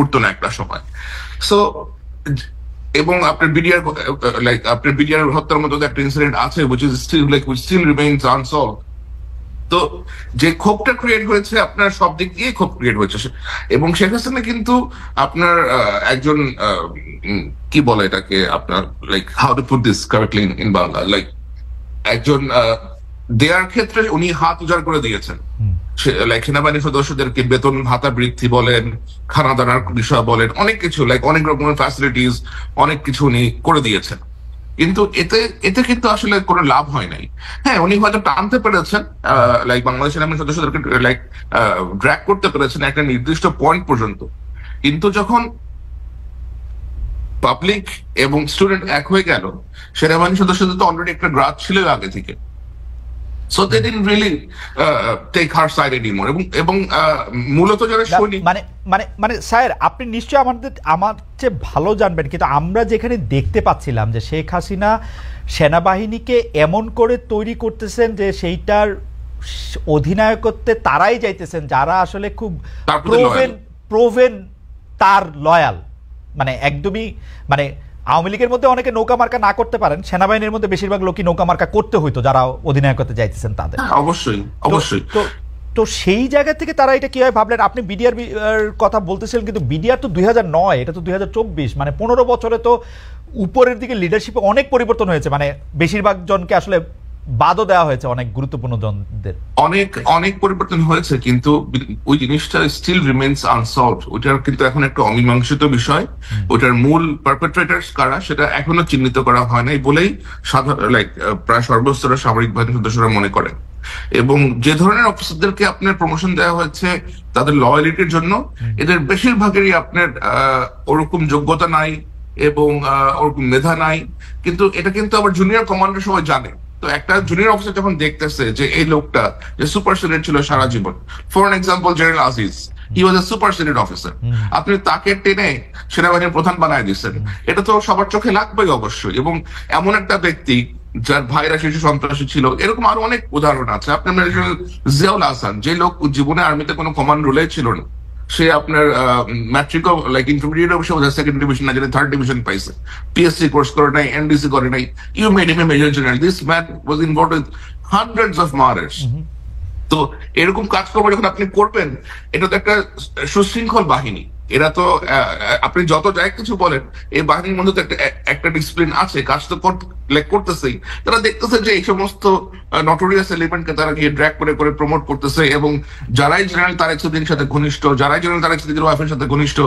উঠতো না একটা সময়। সো এবং আপনার বিডিআর হত্যার মতো একটা ইনসিডেন্ট আছে which still remains unsolved। তো যে ক্ষোভটা ক্রিয়েট হয়েছে, আপনার সব দিক দিয়ে ক্ষোভ ক্রিয়েট হয়েছে, এবং শেখ হাসিনা কিন্তু আপনার একজন কি বলে এটাকে, আপনার how to put this correctly in Bangla, একজন দেয়ার ক্ষেত্রে উনি হাত উজাড় করে দিয়েছেন। সেনাবাহিনীর সদস্যদেরকে বেতন ভাতা বৃদ্ধি বলেন, খানা দানার বিষয় বলেন, অনেক কিছু অনেক রকমের ফ্যাসিলিটিস, অনেক কিছু উনি করে দিয়েছেন। কিন্তু এতে কিন্তু আসলে কোনো লাভ হয় নাই। হ্যাঁ, উনি হয়তো টানতে পেরেছেন, বাংলাদেশ সেনাবাহিনীর সদস্যদেরকে ড্র্যাগ করতে পেরেছেন একটা নির্দিষ্ট পয়েন্ট পর্যন্ত, কিন্তু যখন পাবলিক এবং স্টুডেন্ট এক হয়ে গেল, সেনাবাহিনীর সদস্যদের তো অলরেডি একটা গ্রাজ ছিল আগে থেকে। So they didn't really take her side anymore. এবং মূলত যারা সৈনিক, মানে স্যার, আপনি নিশ্চয়ই আমার চেয়ে ভালো জানবেন, কিন্তু আমরা যেখানে দেখতে পাচ্ছিলাম যে শেখ হাসিনা সেনাবাহিনীকে এমন করে তৈরি করতেছেন যে সেইটার অধিনায়কত্বে তারাই যাইতেছেন যারা আসলে খুব প্রোভেন তার লয়াল, মানে একদমই, মানে আওয়ামী লীগের মধ্যে অনেকে নৌকা মার্কা না করতে পারেন, সেনাবাহিনীর মধ্যে বেশিরভাগ লোকই নৌকা মার্কা করতে হইতো যারা অধিনায়কত্বে যাইতেছেন তাদের। অবশ্যই। তো সেই জায়গা থেকে তারা এটা কিভাবে ভাবলেন? আপনি বিডিআর কথা বলতেছিলেন, কিন্তু বিডিআর তো 2009, এটা তো 2024, মানে 15 বছরে তো উপরের দিকে লিডারশিপে অনেক পরিবর্তন হয়েছে, মানে বেশিরভাগ জনকে আসলে বাদও দেওয়া হয়েছে, অনেক গুরুত্বপূর্ণ জনদের অনেক পরিবর্তন হয়েছে, কিন্তু ওই জিনিসটা স্টিল রিমেইনস আনসলভড। ওইটার কিন্তু এখন একটা অমীমাংসিত বিষয়। ওইটার মূল পারপেট্রেটরস কারা সেটা এখনো চিহ্নিত করা হয় নাই বলেই প্রায় সর্বস্তরের সামরিক বাহিনীর সদস্যরা মনে করেন। এবং যে ধরনের অফিসারদেরকে আপনার প্রমোশন দেওয়া হয়েছে তাদের লয়ালিটির জন্য, এদের বেশিরভাগেরই আপনার ওরকম যোগ্যতা নাই এবং ওরকম মেধা নাই, কিন্তু এটা কিন্তু আবার জুনিয়র কমান্ডার সবাই জানে। তো একটা জুনিয়র অফিসার যখন দেখতেছে যে এই লোকটা যে সুপার সিনিয়র ছিল সারা জীবন, for example general Aziz, he was a super senior officer, আপনি তাকে টেনে সেনাবাহিনীর প্রধান বানায় দিচ্ছেন, এটা তো সবার চোখে লাগবেই অবশ্যই। এবং এমন একটা ব্যক্তি যার ভাইরা শিশু সন্ত্রাসী ছিল, এরকম আরো অনেক উদাহরণ আছে। আপনার জিয়াউল হাসান, যে লোক জীবনে আর্মিতে কোনো কমান্ড রোলে ছিল না, সে আপনার ম্যাট্রিক ইন্টারমিডিয়েট অবশ্যই সেকেন্ড ডিভিশন না, যেটা থার্ড ডিভিশন পাইছে, পিএসসি কোর্স করে নাই, এনডিসি করে নাই, you made him a major general. This man was involved with hundreds of murders. তো এরকম কাজকর্ম যখন আপনি করবেন, এটা তো একটা সুশৃঙ্খল বাহিনী, এরা তো আপনি যত যাই কিছু বলেন, এই বাহিনীর মধ্যে তো একটা ডিসিপ্লিন আছে, কাজ তো করতেছেই। তারা দেখতেছে যে এই সমস্ত নটোরিয়াস এলিমেন্টকে তারা গিয়ে ড্র্যাগ করে করে প্রমোট করতেছে, এবং যারাই জেনারেল তারেক সিদ্দিকীর সাথে ঘনিষ্ঠ, যারাই জেনারেল তারেক সিদ্দিকীর ওয়াইফের সাথে ঘনিষ্ঠ,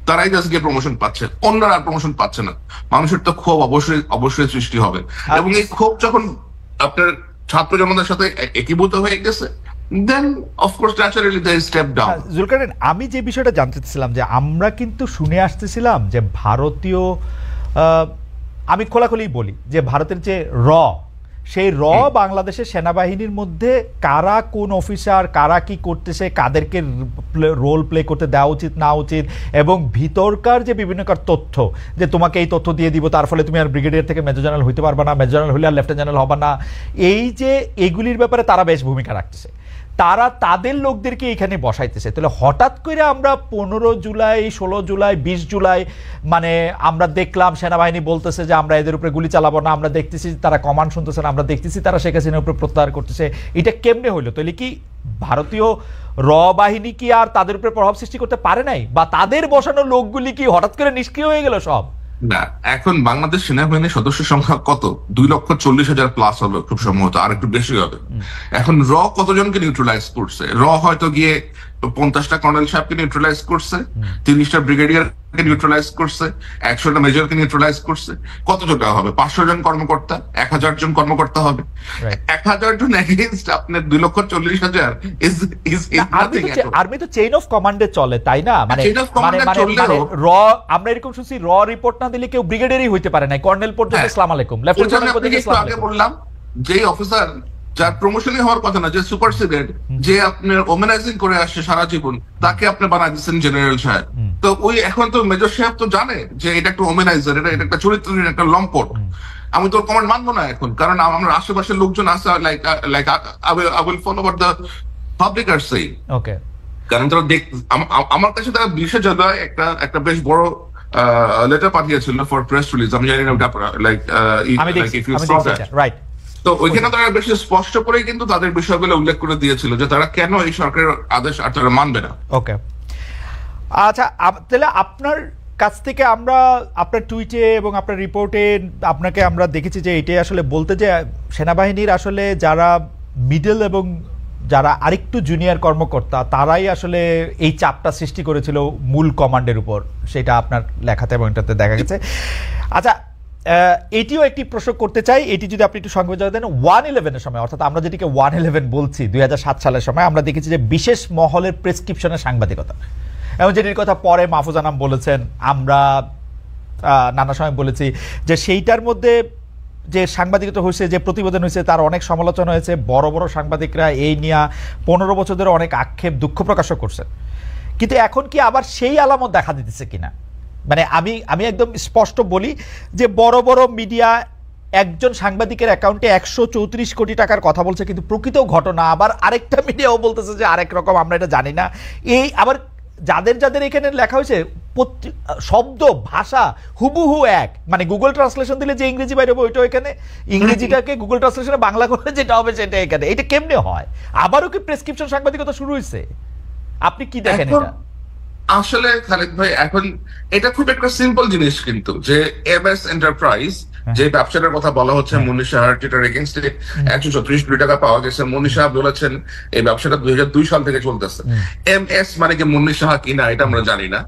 তারাই জাস্ট গিয়ে প্রমোশন পাচ্ছে, অন্যরা আর প্রমোশন পাচ্ছে না। মানুষের তো ক্ষোভ অবশ্যই সৃষ্টি হবে, এবং এই ক্ষোভ যখন আপনার ছাত্র জনতার সাথে একীভূত হয়ে গেছে, then of course naturally they step down. Zulkarnain, আমি যে বিষয়টা জানতে চাচ্ছিলাম যে আমরা কিন্তু শুনে আসতেছিলাম যে ভারতীয়, আমি খোলাখুলি বলি যে ভারতের যে সেই বাংলাদেশের সেনাবাহিনীর মধ্যে কারা কোন অফিসার, কারা কি করতেছে, কাদেরকে রোল প্লে করতে দেওয়া উচিত না উচিত, এবং ভিতরকার যে বিভিন্নকার তথ্য, যে তোমাকে এই তথ্য দিয়ে দিব তার ফলে তুমি আর ব্রিগেডিয়ার থেকে মেজর জেনারেল হইতে পারবা না, মেজর জেনারেল হইলে আর লেফটেন্যান্ট জেনারেল হবা না, এই যে এগুলির ব্যাপারে তারা বেশ ভূমিকা রাখতেছে, তারা তাদের লোকদেরকে এখানে বসাইতেছে। তাহলে হঠাৎ করে আমরা 15 জুলাই, 16 জুলাই, 20 জুলাই মানে আমরা দেখলাম সেনাবাহিনী বলতেছে যে আমরা এদের উপরে গুলি চালাবো না, আমরা দেখতেছি তারা কমান্ড শুনতেছে না, আমরা দেখতেছি তারা শেখ হাসিনার উপরে প্রত্যাহার করতেছে। এটা কেমনে হইলো? তাহলে কি ভারতীয় বাহিনী কি আর তাদের উপরে প্রভাব সৃষ্টি করতে পারে নাই, বা তাদের বসানো লোকগুলি কি হঠাৎ করে নিষ্ক্রিয় হয়ে গেল সব? না, এখন বাংলাদেশ সেনাবাহিনীর সদস্য সংখ্যা কত? 2,40,000 প্লাস হবে খুব সম্ভবত, আর একটু বেশি হবে। এখন কতজনকে নিউট্রালাইজ করছে? হয়তো গিয়ে 50টা কর্নেল সাহেবকে নিউট্রালাইজ করছে, 30টা ব্রিগেডিয়ারকে নিউট্রালাইজ করছে, 100টা মেজরকে নিউট্রালাইজ করছে। কতজনটা হবে? 500 জন কর্মকর্তা, 1000 জন কর্মকর্তা হবে। 1000 জন এগেইনস্ট আপনার 2,40,000 আর্মি তো চেইন অফ কমান্ডে চলে, তাই না? মানে আমরা এরকম শুনছি রিপোর্ট না দিলে কেউ ব্রিগেডিয়ারই হইতে পারে না, কর্নেল পর্যন্ত আসসালামু আলাইকুম, লেফটেন্যান্ট পর্যন্ত আগে বললাম যে অফিসার যার প্রমোশনই হওয়ার কথা না, যে সুপারসিডেড, যে আপনার ওমেনাইজিং করে আসছে সারা জীবন, তাকে আপনি বানাই দিচ্ছেন জেনারেল সাহেব। তো ওই এখন তো মেজর সাহেব তো জানে যে এটা একটা ওমেনাইজার, এটা একটা চরিত্রহীন একটা লম্পট। আমি তোর কমান্ড মানবো না এখন, কারণ আমার আশেপাশের লোকজন আছে, like I will follow what the public are saying. Okay, কারণ তারা আমার কাছে তারা 20 জুলাই একটা বেশ বড় লেটার পাঠিয়েছিল ফর প্রেস রিলিজ। আমি জানি না like if you saw that, right? তো ওইখানে তারা বেশি স্পষ্ট করে কিন্তু তাদের বিষয়গুলো উল্লেখ করে দিয়েছিল যে তারা কেন এই সরকারের আদেশ আর তারা মানবে না। ওকে, আচ্ছা, তাহলে আপনার কাছ থেকে আমরা আপনার টুইটে এবং আপনার রিপোর্টে আপনাকে আমরা দেখেছি যে এটাই আসলে বলতে, যে সেনাবাহিনীর আসলে যারা মিডল এবং যারা আরেকটু জুনিয়র কর্মকর্তা তারাই আসলে এই চাপটা সৃষ্টি করেছিল মূল কমান্ডের উপর, সেটা আপনার লেখাতে এবং এটাতে দেখা গেছে। আচ্ছা, এটিও একটি প্রশ্ন করতে চাই, এটি যদি আপনি একটু সংবাদ দেন। 1/11-এর সময়, অর্থাৎ আমরা যেটিকে 1/11 বলছি 2007 সালের সময়, আমরা দেখেছি যে বিশেষ মহলের প্রেসক্রিপশনের সাংবাদিকতা, এবং যেটির কথা পরে মাহফুজ আনাম বলেছেন, আমরা নানা সময় বলেছি যে সেইটার মধ্যে যে সাংবাদিকতা হয়েছে, যে প্রতিবেদন হয়েছে, তার অনেক সমালোচনা হয়েছে। বড় বড় সাংবাদিকরা এই নিয়ে 15 বছর ধরে অনেক আক্ষেপ, দুঃখ প্রকাশও করছে। কিন্তু এখন কি আবার সেই আলামত দেখা দিতেছে কিনা? মানে আমি একদম স্পষ্ট বলি যে বড় বড় মিডিয়া একজন সাংবাদিকের অ্যাকাউন্টে 134 কোটি টাকার কথা বলছে, কিন্তু প্রকৃত ঘটনা আবার আরেকটা মিডিয়াও বলতেছে যে আরেক রকম, আমরা এটা জানি না। এই আবার যাদের এখানে লেখা হয়েছে শব্দ ভাষা হুবহু এক, মানে গুগল ট্রান্সলেশন দিলে যে ইংরেজি বাইরে হবে ওইটাও এখানে, ইংরেজিটাকে গুগল ট্রান্সলেশনে বাংলা করলে যেটা হবে সেটা এখানে। এটা কেমনে হয়? আবারও কি প্রেসক্রিপশন সাংবাদিকতা শুরু হয়েছে? আপনি কি দেখেন এটা? আসলে খালেদ ভাই, এখন এটা খুব একটা সিম্পল জিনিস, কিন্তু যে এমএস এন্টারপ্রাইজ যে ব্যবসাটার কথা বলা হচ্ছে মুন্নি সাহার, যেটার এগেইনস্টে 134 কোটি টাকা পাওয়া গেছে, মুন্নি সাহা বলেছেন এই ব্যবসাটা 2002 সাল থেকে চলতেছে। এমএস মানে কি মুন্নি সাহা কিনা এটা আমরা জানি না,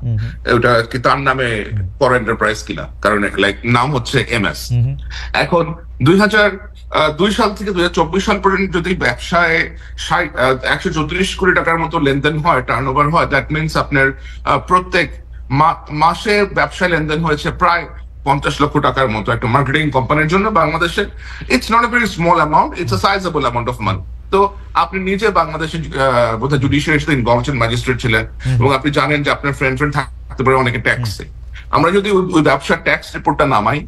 ওটা কি তার নামে পর এন্টারপ্রাইজ কিনা, কারণ লাইক নাম হচ্ছে এমএস। এখন 2002 সাল থেকে 2024 সাল পর্যন্ত যদি ব্যবসায় 134 কোটি টাকার মতো লেনদেন হয়, টার্নওভার হয়, দ্যাট মিনস আপনার প্রত্যেক মাসে ব্যবসায় লেনদেন হয়েছে প্রায় 50 লক্ষ টাকার মতো একটা মার্কেটিং কোম্পানির জন্য বাংলাদেশে। It's not a very small amount, it's a sizeable amount of money. তো আপনি নিজে বাংলাদেশের বোধহয় জুডিশিয়ারিতে ইনভলভ ছিলেন, ম্যাজিস্ট্রেট ছিলেন, এবং আপনি জানেন যে আপনার ফ্রেন্ড থাকতে পারে অনেকে ট্যাক্সে। আমরা যদি ওই ব্যবসার ট্যাক্স রিপোর্টটা নামাই,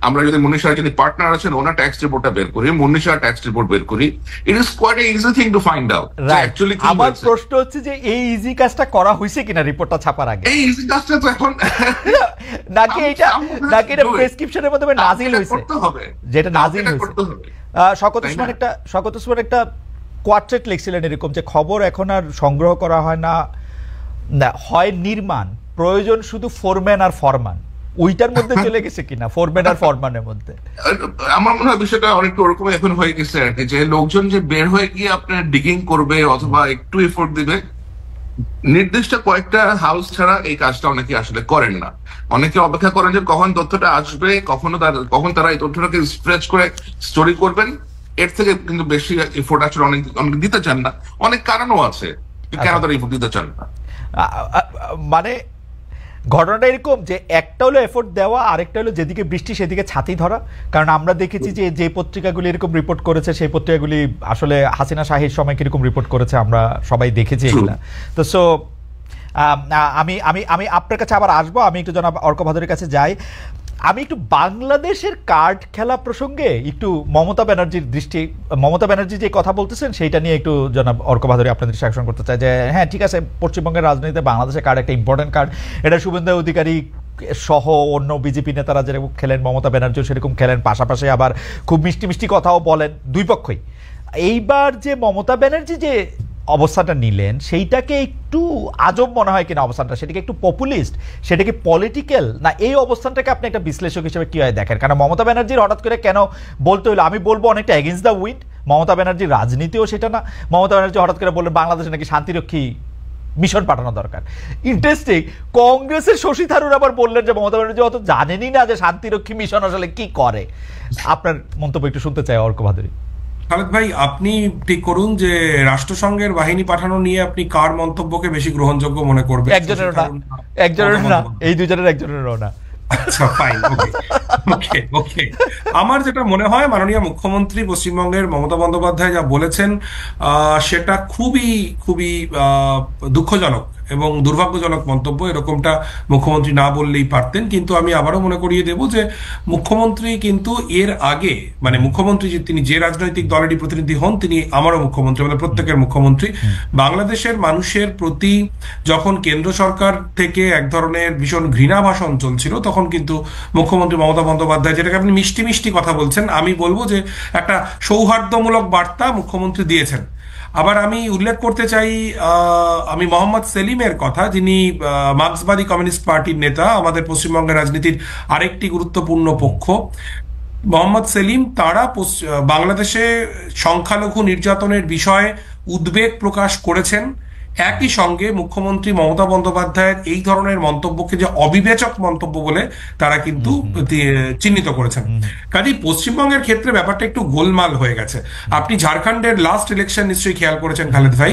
আমরা যদি মুন্নি সাহার যদি পার্টনার আছেন ওনার ট্যাক্স রিপোর্টটা বের করি, মুন্নি সাহার ট্যাক্স রিপোর্ট বের করি, it is quite a easy thing to find out actually. আমার প্রশ্ন হচ্ছে যে এই ইজি কাজটা করা হয়েছে কিনা রিপোর্টটা ছাপার আগে? এই ইজি কাজটা তো এখন নাকি এটা প্রেসক্রিপশনের মধ্যে নাজিল হয়েছে, যেটা নাজিল হয়েছে। শওকত ওসমান একটা কোয়ার্ট্রেট লিখছিলেন এরকম, যে খবর এখন আর সংগ্রহ করা হয় না, হয় নির্মাণ, প্রয়োজন শুধু ফোরম্যান আর ফরমান। ওইটার মধ্যে চলে গেছে কিনা, ফোরম্যান আর ফরমানের মধ্যে? আমার মনে হয় বিষয়টা অনেকটা ওরকম এখন হয়ে গেছে আর কি, যে লোকজন যে বের হয়ে গিয়ে আপনার ডিগিং করবে অথবা একটু এফোর্ট দিবে, নির্দিষ্ট কয়েকটা হাউস ছাড়া এই কাজটা অনেকে আসলে করেন না। অনেকে অপেক্ষা করেন যে কখন তথ্যটা আসবে, কখন তারা এই তথ্যটাকে স্ট্রেচ করে স্টোরি করবেন। এর থেকে কিন্তু বেশি এফোর্ট আসলে অনেক দিতে চান না। অনেক কারণও আছে কেন তারা এফোর্ট দিতে চান না। মানে ঘটনাটা এরকম যে একটা হলো এফোর্ট দেওয়া, আরেকটা হলো যেদিকে বৃষ্টি সেদিকে ছাতি ধরা। কারণ আমরা দেখেছি যে যে পত্রিকাগুলি এরকম রিপোর্ট করেছে সেই পত্রিকাগুলি আসলে হাসিনা শাহীর সময় কিরকম রিপোর্ট করেছে আমরা সবাই দেখেছি এগুলা। তো সো আমি আমি আমি আপনার কাছে আবার আসবো, আমি একটু জনাব অর্ক ভাদুরীর কাছে যাই। আমি একটু বাংলাদেশের কার্ড খেলা প্রসঙ্গে একটু মমতা ব্যানার্জি যে কথা বলতেছেন সেইটা নিয়ে একটু জনাব অর্ক ভাদুরী আপনাদের দৃষ্টি আকর্ষণ করতে চাই যে হ্যাঁ ঠিক আছে, পশ্চিমবঙ্গের রাজনীতিতে বাংলাদেশের কার্ড একটা ইম্পর্টেন্ট কার্ড, এটা শুভেন্দু অধিকারী সহ অন্য বিজেপি নেতারা যেরকম খেলেন, মমতা ব্যানার্জিও সেরকম খেলেন, পাশাপাশি আবার খুব মিষ্টি মিষ্টি কথাও বলেন দুই পক্ষই। এইবার যে মমতা ব্যানার্জি যে অবস্থানটা নিলেন সেইটাকে একটু আজব মনে হয় কিনা অবস্থানটা, সেটাকে একটু পপুলিস্ট, সেটাকে পলিটিক্যাল না, এই অবস্থানটাকে আপনি একটা বিশ্লেষক হিসেবে কি হয় দেখেন? কারণ মমতা ব্যানার্জির হঠাৎ করে কেন বলতে হলো, আমি বলবো অনেকটা এগেইনস্ট দ্য উইন্ড। মমতা ব্যানার্জির রাজনীতিও সেটা না। মমতা ব্যানার্জি হঠাৎ করে বললেন বাংলাদেশে নাকি শান্তিরক্ষী মিশন পাঠানো দরকার। ইন্টারেস্টিং, কংগ্রেসের শশী থারুর আবার বললেন যে মমতা ব্যানার্জি অত জানেনই না যে শান্তিরক্ষী মিশন আসলে কি করে। আপনার মন্তব্য একটু শুনতে চাই অর্ক ভাদুরী। খালেদ ভাই, আপনি ঠিক করুন যে রাষ্ট্রসংঘের বাহিনী পাঠানো নিয়ে আপনি কার মন্তব্যকে বেশি গ্রহণযোগ্য মনে করবেন? একজনের না, এই দুজনের একজনেরও না। আচ্ছা ফাইন, ওকে ওকে ওকে। আমার যেটা মনে হয়, মাননীয় মুখ্যমন্ত্রী পশ্চিমবঙ্গের মমতা বন্দ্যোপাধ্যায় যা বলেছেন সেটা খুবই খুবই দুঃখজনক এবং দুর্ভাগ্যজনক মন্তব্য। এরকমটা মুখ্যমন্ত্রী না বললেই পারতেন। কিন্তু আমি আবারও মনে করিয়ে দেব যে মুখ্যমন্ত্রী কিন্তু এর আগে, মানে মুখ্যমন্ত্রী যে তিনি যে রাজনৈতিক দলেরই প্রতিনিধি হন, তিনি আমারও মুখ্যমন্ত্রী, আমাদের প্রত্যেকের মুখ্যমন্ত্রী। বাংলাদেশের মানুষের প্রতি যখন কেন্দ্র সরকার থেকে এক ধরনের ভীষণ ঘৃণা ভাষণ চলছিল, তখন কিন্তু মুখ্যমন্ত্রী মমতা বন্দ্যোপাধ্যায়, যেটাকে আপনি মিষ্টি মিষ্টি কথা বলছেন, আমি বলবো যে একটা সৌহার্দ্যমূলক বার্তা মুখ্যমন্ত্রী দিয়েছেন। আবার আমি উল্লেখ করতে চাই আমি মোহাম্মদ সেলিমের কথা, যিনি মার্ক্সবাদী কমিউনিস্ট পার্টির নেতা, আমাদের পশ্চিমবঙ্গের রাজনীতির আরেকটি গুরুত্বপূর্ণ পক্ষ। মোহাম্মদ সেলিম তারা বাংলাদেশে সংখ্যালঘু নির্যাতনের বিষয়ে উদ্বেগ প্রকাশ করেছেন। একই সঙ্গে মুখ্যমন্ত্রী মমতা বন্দ্যোপাধ্যায়ের এই ধরনের মন্তব্যকে যে অবিবেচক মন্তব্য বলে তারা কিন্তু চিহ্নিত করেছেন। কাজেই পশ্চিমবঙ্গের ক্ষেত্রে ব্যাপারটা একটু গোলমাল হয়ে গেছে। আপনি ঝাড়খণ্ডের লাস্ট ইলেকশন নিশ্চয়ই খেয়াল করেছেন খালেদ ভাই।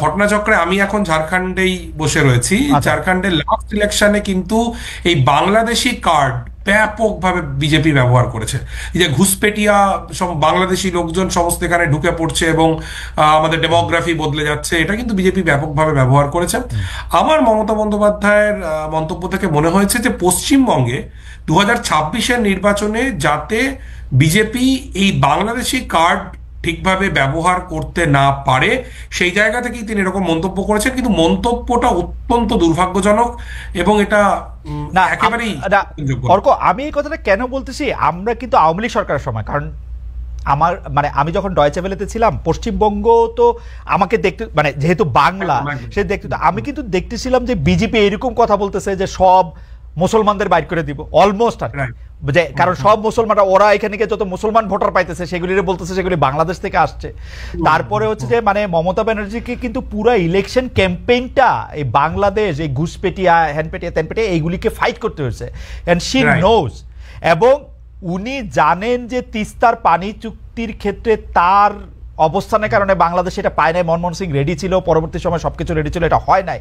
ঘটনাচক্রে আমি এখন ঝাড়খণ্ডেই বসে রয়েছি। ঝাড়খণ্ডের লাস্ট ইলেকশনে কিন্তু এই বাংলাদেশি কার্ড ব্যাপকভাবে বিজেপি ব্যবহার করেছে। এই যে ঘুষপেটিয়া সব বাংলাদেশি লোকজন সমস্ত এখানে ঢুকে পড়ছে এবং আমাদের ডেমোগ্রাফি বদলে যাচ্ছে, এটা কিন্তু বিজেপি ব্যাপকভাবে ব্যবহার করেছে। আমার মমতা বন্দ্যোপাধ্যায়ের মন্তব্য থেকে মনে হয়েছে যে পশ্চিমবঙ্গে 2026-এর নির্বাচনে যাতে বিজেপি এই বাংলাদেশি কার্ড ঠিকভাবে ব্যবহার করতে না পারে, সেই জায়গা থেকেই তিনি এরকম মন্তব্য করেছেন। কিন্তু মন্তব্যটা অত্যন্ত দুর্ভাগ্যজনক এবং এটা একেবারেই অর্ক, আমি এই কথাটা কেন বলতেছি, আমরা কিন্তু আওয়ামী লীগ সরকারের সময়, কারণ আমার মানে আমি যখন ডয়েচে ভেলেতে ছিলাম, পশ্চিমবঙ্গ তো আমাকে দেখতে, মানে যেহেতু বাংলা সে দেখতে, আমি কিন্তু দেখতেছিলাম যে বিজেপি এরকম কথা বলতেছে যে সব মুসলমানদের বাইর করে দিব অলমোস্ট, আর কারণ সব মুসলমানরা, ওরা এখানে যত মুসলমান ভোটার পাইতেছে সেগুলি বলতেছে সেগুলি বাংলাদেশ থেকে আসছে। তারপরে হচ্ছে যে মানে মমতা ব্যানার্জিকে কিন্তু পুরো ইলেকশন ক্যাম্পেইনটা এই বাংলাদেশ, এই ঘুষপেটিয়া, হ্যান্ডপেটিয়া, ত্যানপেটিয়া এইগুলিকে ফাইট করতে হয়েছে, এন্ড শি নোজ। এবং উনি জানেন যে তিস্তার পানি চুক্তির ক্ষেত্রে তার অবস্থানের কারণে বাংলাদেশ এটা পায় নাই। মনমোহন সিং রেডি ছিল, পরবর্তী সময় সবকিছু রেডি ছিল, এটা হয় নাই।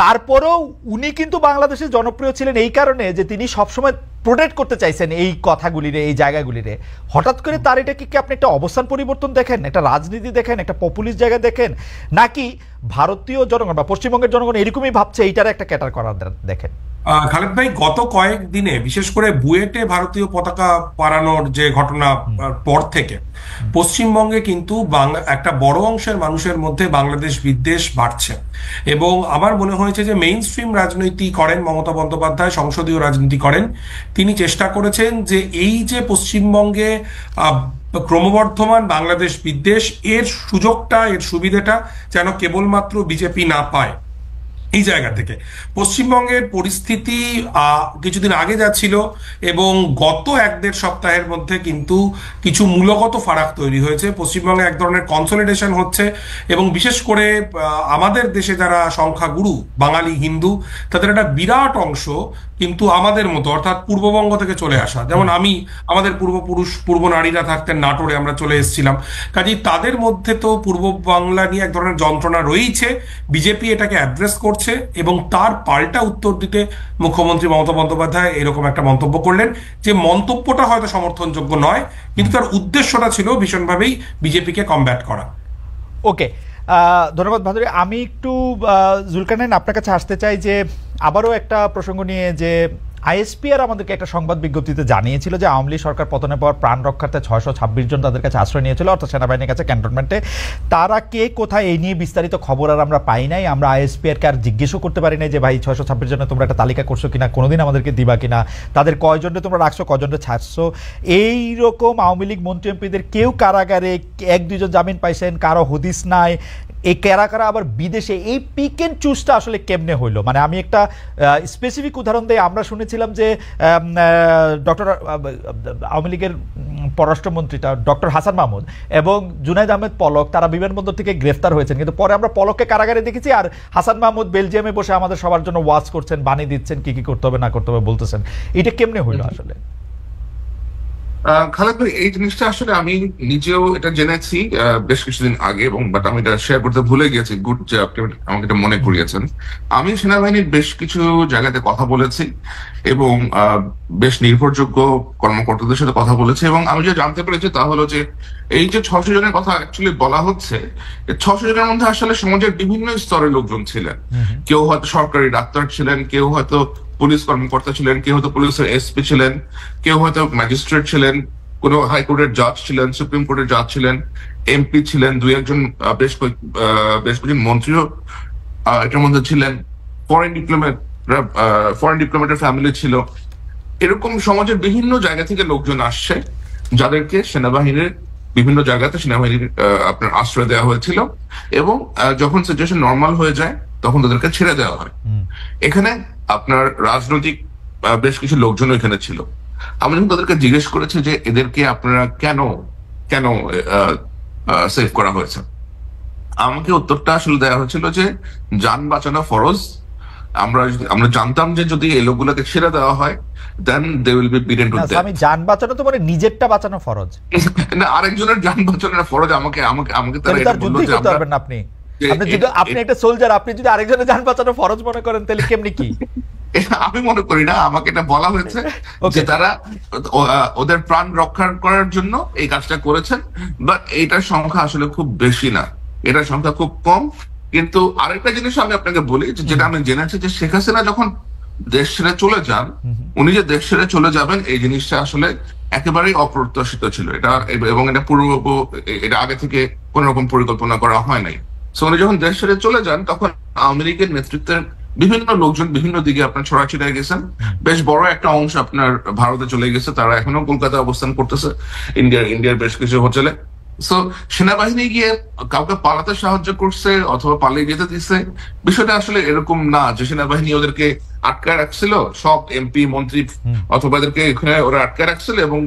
তারপরেও উনি কিন্তু বাংলাদেশের জনপ্রিয় ছিলেন এই কারণে যে তিনি সবসময় প্রোটেক্ট করতে চাইছেন এই কথাগুলিরে, এই জায়গাগুলিরে। হঠাৎ করে তার এটা কি আপনি একটা অবস্থান পরিবর্তন দেখেন, একটা রাজনীতি দেখেন, একটা পপুলিস্ট জায়গা দেখেন, নাকি ভারতীয় জনগণ বা পশ্চিমবঙ্গের জনগণ এরকমই ভাবছে এইটার একটা ক্যাটার করার দেখেন? খালেদ ভাই, গত কয়েক দিনে বিশেষ করে বুয়েটে ভারতীয় পতাকা পারানোর যে ঘটনা পর থেকে পশ্চিমবঙ্গে কিন্তু একটা বড় অংশের মানুষের মধ্যে বাংলাদেশ বিদ্বেষ বাড়ছে। এবং আমার মনে হয়েছে যে মেইন স্ট্রিম রাজনীতি করেন মমতা বন্দ্যোপাধ্যায়, সংসদীয় রাজনীতি করেন, তিনি চেষ্টা করেছেন যে এই যে পশ্চিমবঙ্গে ক্রমবর্ধমান বাংলাদেশ বিদ্বেষ, এর সুযোগটা, এর সুবিধাটা যেন কেবলমাত্র বিজেপি না পায়। এই জায়গা থেকে পশ্চিমবঙ্গের পরিস্থিতি কিছুদিন আগে যা ছিল এবং গত 1-1.5 সপ্তাহের মধ্যে কিন্তু কিছু মূলগত ফারাক তৈরি হয়েছে। পশ্চিমবঙ্গে এক ধরনের কনসলিডেশন হচ্ছে এবং বিশেষ করে আমাদের দেশে যারা সংখ্যাগুরু বাঙালি হিন্দু, তাদের একটা বিরাট অংশ কিন্তু আমাদের মতো, অর্থাৎ পূর্ববঙ্গ থেকে চলে আসা, যেমন আমাদের পূর্বপুরুষ পূর্ব নারীরা থাকতেন নাটোরে, আমরা চলে এসেছিলাম। কাজেই তাদের মধ্যে তো পূর্ব বাংলা নিয়ে এক ধরনের যন্ত্রণা রয়েছে। বিজেপি এটাকে অ্যাড্রেস করছে এবং তার পাল্টা উত্তর দিতে মুখ্যমন্ত্রী মমতা বন্দ্যোপাধ্যায় এরকম একটা মন্তব্য করলেন, যে মন্তব্যটা হয়তো সমর্থনযোগ্য নয়, কিন্তু তার উদ্দেশ্যটা ছিল ভীষণভাবেই বিজেপিকে কমব্যাট করা। ওকে, ধন্যবাদ ভাদুরী। আমি একটু জুলকারনাইন আপনার কাছে আসতে চাই যে আবারও একটা প্রসঙ্গ নিয়ে, যে আইএসপিআর আমাদেরকে একটা সংবাদ বিজ্ঞপ্তিতে জানিয়েছিল যে আওয়ামী লীগ সরকার পতনের পর প্রাণ রক্ষার্থে 626 জন তাদের কাছে আশ্রয় নিয়েছিল, অর্থাৎ সেনাবাহিনীর কাছে ক্যান্টনমেন্টে। তারা কে কোথায় এই নিয়ে বিস্তারিত খবর আর আমরা পাই নাই। আমরা আইএসপিআরকে আর জিজ্ঞেসও করতে পারি নাই যে ভাই 626 জনের তোমরা একটা তালিকা করছো কিনা, কোনোদিন আমাদেরকে দিবা কিনা, তাদের কয়জনে তোমরা রাখছো, কয়জনে ছাড়ছো। এইরকম আওয়ামী লীগ মন্ত্রী এমপিদের কেউ কারাগারে, 1-2 জন জামিন পাইছেন, কারো হদিস নাই। এই কারা কারা আবার বিদেশে, এই পিক অ্যান্ড চুজটা আসলে কেমনে হইলো? মানে আমি একটা স্পেসিফিক উদাহরণ দিই। আমরা শুনেছিলাম যে ডক্টর আওয়ামী লীগের পররাষ্ট্রমন্ত্রীটা ডক্টর হাসান মাহমুদ এবং জুনাইদ আহমেদ পলক তারা বিমানবন্দর থেকে গ্রেফতার হয়েছেন, কিন্তু পরে আমরা পলককে কারাগারে দেখেছি, আর হাসান মাহমুদ বেলজিয়ামে বসে আমাদের সবার জন্য ওয়াজ করছেন, বাণী দিচ্ছেন, কি কি করতে হবে না করতে হবে বলতেছেন। এটা কেমনে হইলো আসলে? খালেদ ভাই, এই জিনিসটা আসলে আমি নিজেও এটা জেনেছি বেশ কিছুদিন আগে, এবং বাট আমি এটা শেয়ার করতে ভুলে গেছি। গুড যে আপনি আমাকে এটা মনে করিয়েছেন। আমি সেনাবাহিনীর বেশ কিছু জায়গাতে কথা বলেছি এবং বেশ নির্ভরযোগ্য কর্মকর্তাদের সাথে কথা বলেছি, এবং আমি যে জানতে পেরেছি তা হলো যে এই যে 600 জনের কথা অ্যাকচুয়ালি বলা হচ্ছে, 600 জনের মধ্যে আসলে সমাজের বিভিন্ন স্তরের লোকজন ছিলেন। কেউ হয়তো সরকারি ডাক্তার ছিলেন, কেউ হয়তো পুলিশ কর্মকর্তা ছিলেন, কেউ হয়তো পুলিশের এসপি ছিলেন, কেউ হয়তো ম্যাজিস্ট্রেট ছিলেন, কোন হাইকোর্টের জাজ ছিলেন, সুপ্রিম কোর্টের জাজ ছিলেন, এমপি ছিলেন, 2-1 বেশ কয়েকজন মন্ত্রীও এটার মধ্যে ছিলেন, ফরেন ডিপ্লোমেটের ফ্যামিলি ছিল। এরকম সমাজের বিভিন্ন জায়গা থেকে লোকজন আসছে, যাদেরকে সেনাবাহিনীর বিভিন্ন জায়গাতে সেনাবাহিনীর আপনার আশ্রয় দেওয়া হয়েছিল, এবং যখন সিচুয়েশন নর্মাল হয়ে যায় তখন তাদেরকে ছেড়ে দেওয়া হয়। এখানে আপনার রাজনৈতিক বেশ কিছু লোকজন এখানে ছিল। আমি যখন তাদেরকে জিজ্ঞেস করেছি যে এদেরকে আপনারা কেন কেন সেভ করা হয়েছে, আমাকে উত্তরটা আসলে দেওয়া হয়েছিল যে যান বাঁচানো ফরজ। আমরা জানতাম যে যদি এই লোকগুলোকে ছেড়ে দেওয়া হয় then they will be beaten to death. আমি যান বাঁচানো তো মানে নিজেরটা বাঁচানো ফরজ না, আরেকজনের যান বাঁচানো ফরজ। আমাকে তারা এটা বলল যে আপনি একটা সোলজার, আপনি যদি আরেকজনের যান বাঁচানো ফরজ মনে করেন তাহলে কেমনি কি? আমি মনে করি না, আমাকে এটা বলা হয়েছে যে তারা ওদের প্রাণ রক্ষা করার জন্য এই কাজটা করেছেন, বাট এইটার সংখ্যা আসলে খুব বেশি না, এটার সংখ্যা খুব কম। কিন্তু আরেকটা জিনিস আমি আপনাকে বলি, যেটা আমি জেনেছি, যে শেখ হাসিনা যখন দেশ ছেড়ে চলে যান, উনি যে দেশ ছেড়ে চলে যাবেন এই জিনিসটা আসলে একেবারেই অপ্রত্যাশিত ছিল। এটা এবং এটা আগে থেকে কোন রকম পরিকল্পনা করা হয় নাই। সো উনি যখন দেশ ছেড়ে চলে যান তখন আওয়ামী লীগের নেতৃত্বের বিভিন্ন লোকজন বিভিন্ন দিকে আপনার ছড়াছিড়ে গেছেন। বেশ বড় একটা অংশ আপনার ভারতে চলে গেছে, তারা এখনো কলকাতায় অবস্থান করতেছে, ইন্ডিয়ার বেশ কিছু হোটেলে। সো সেনাবাহিনী গিয়ে কাউকে পালাতে সাহায্য করছে অথবা পালিয়ে যেতে দিচ্ছে, বিষয়টা আসলে এরকম না যে সেনাবাহিনী ওদেরকে আটকায় রাখছিল, সব এমপি মন্ত্রী অথবা এদেরকে এখানে ওরা আটকায় রাখছিল এবং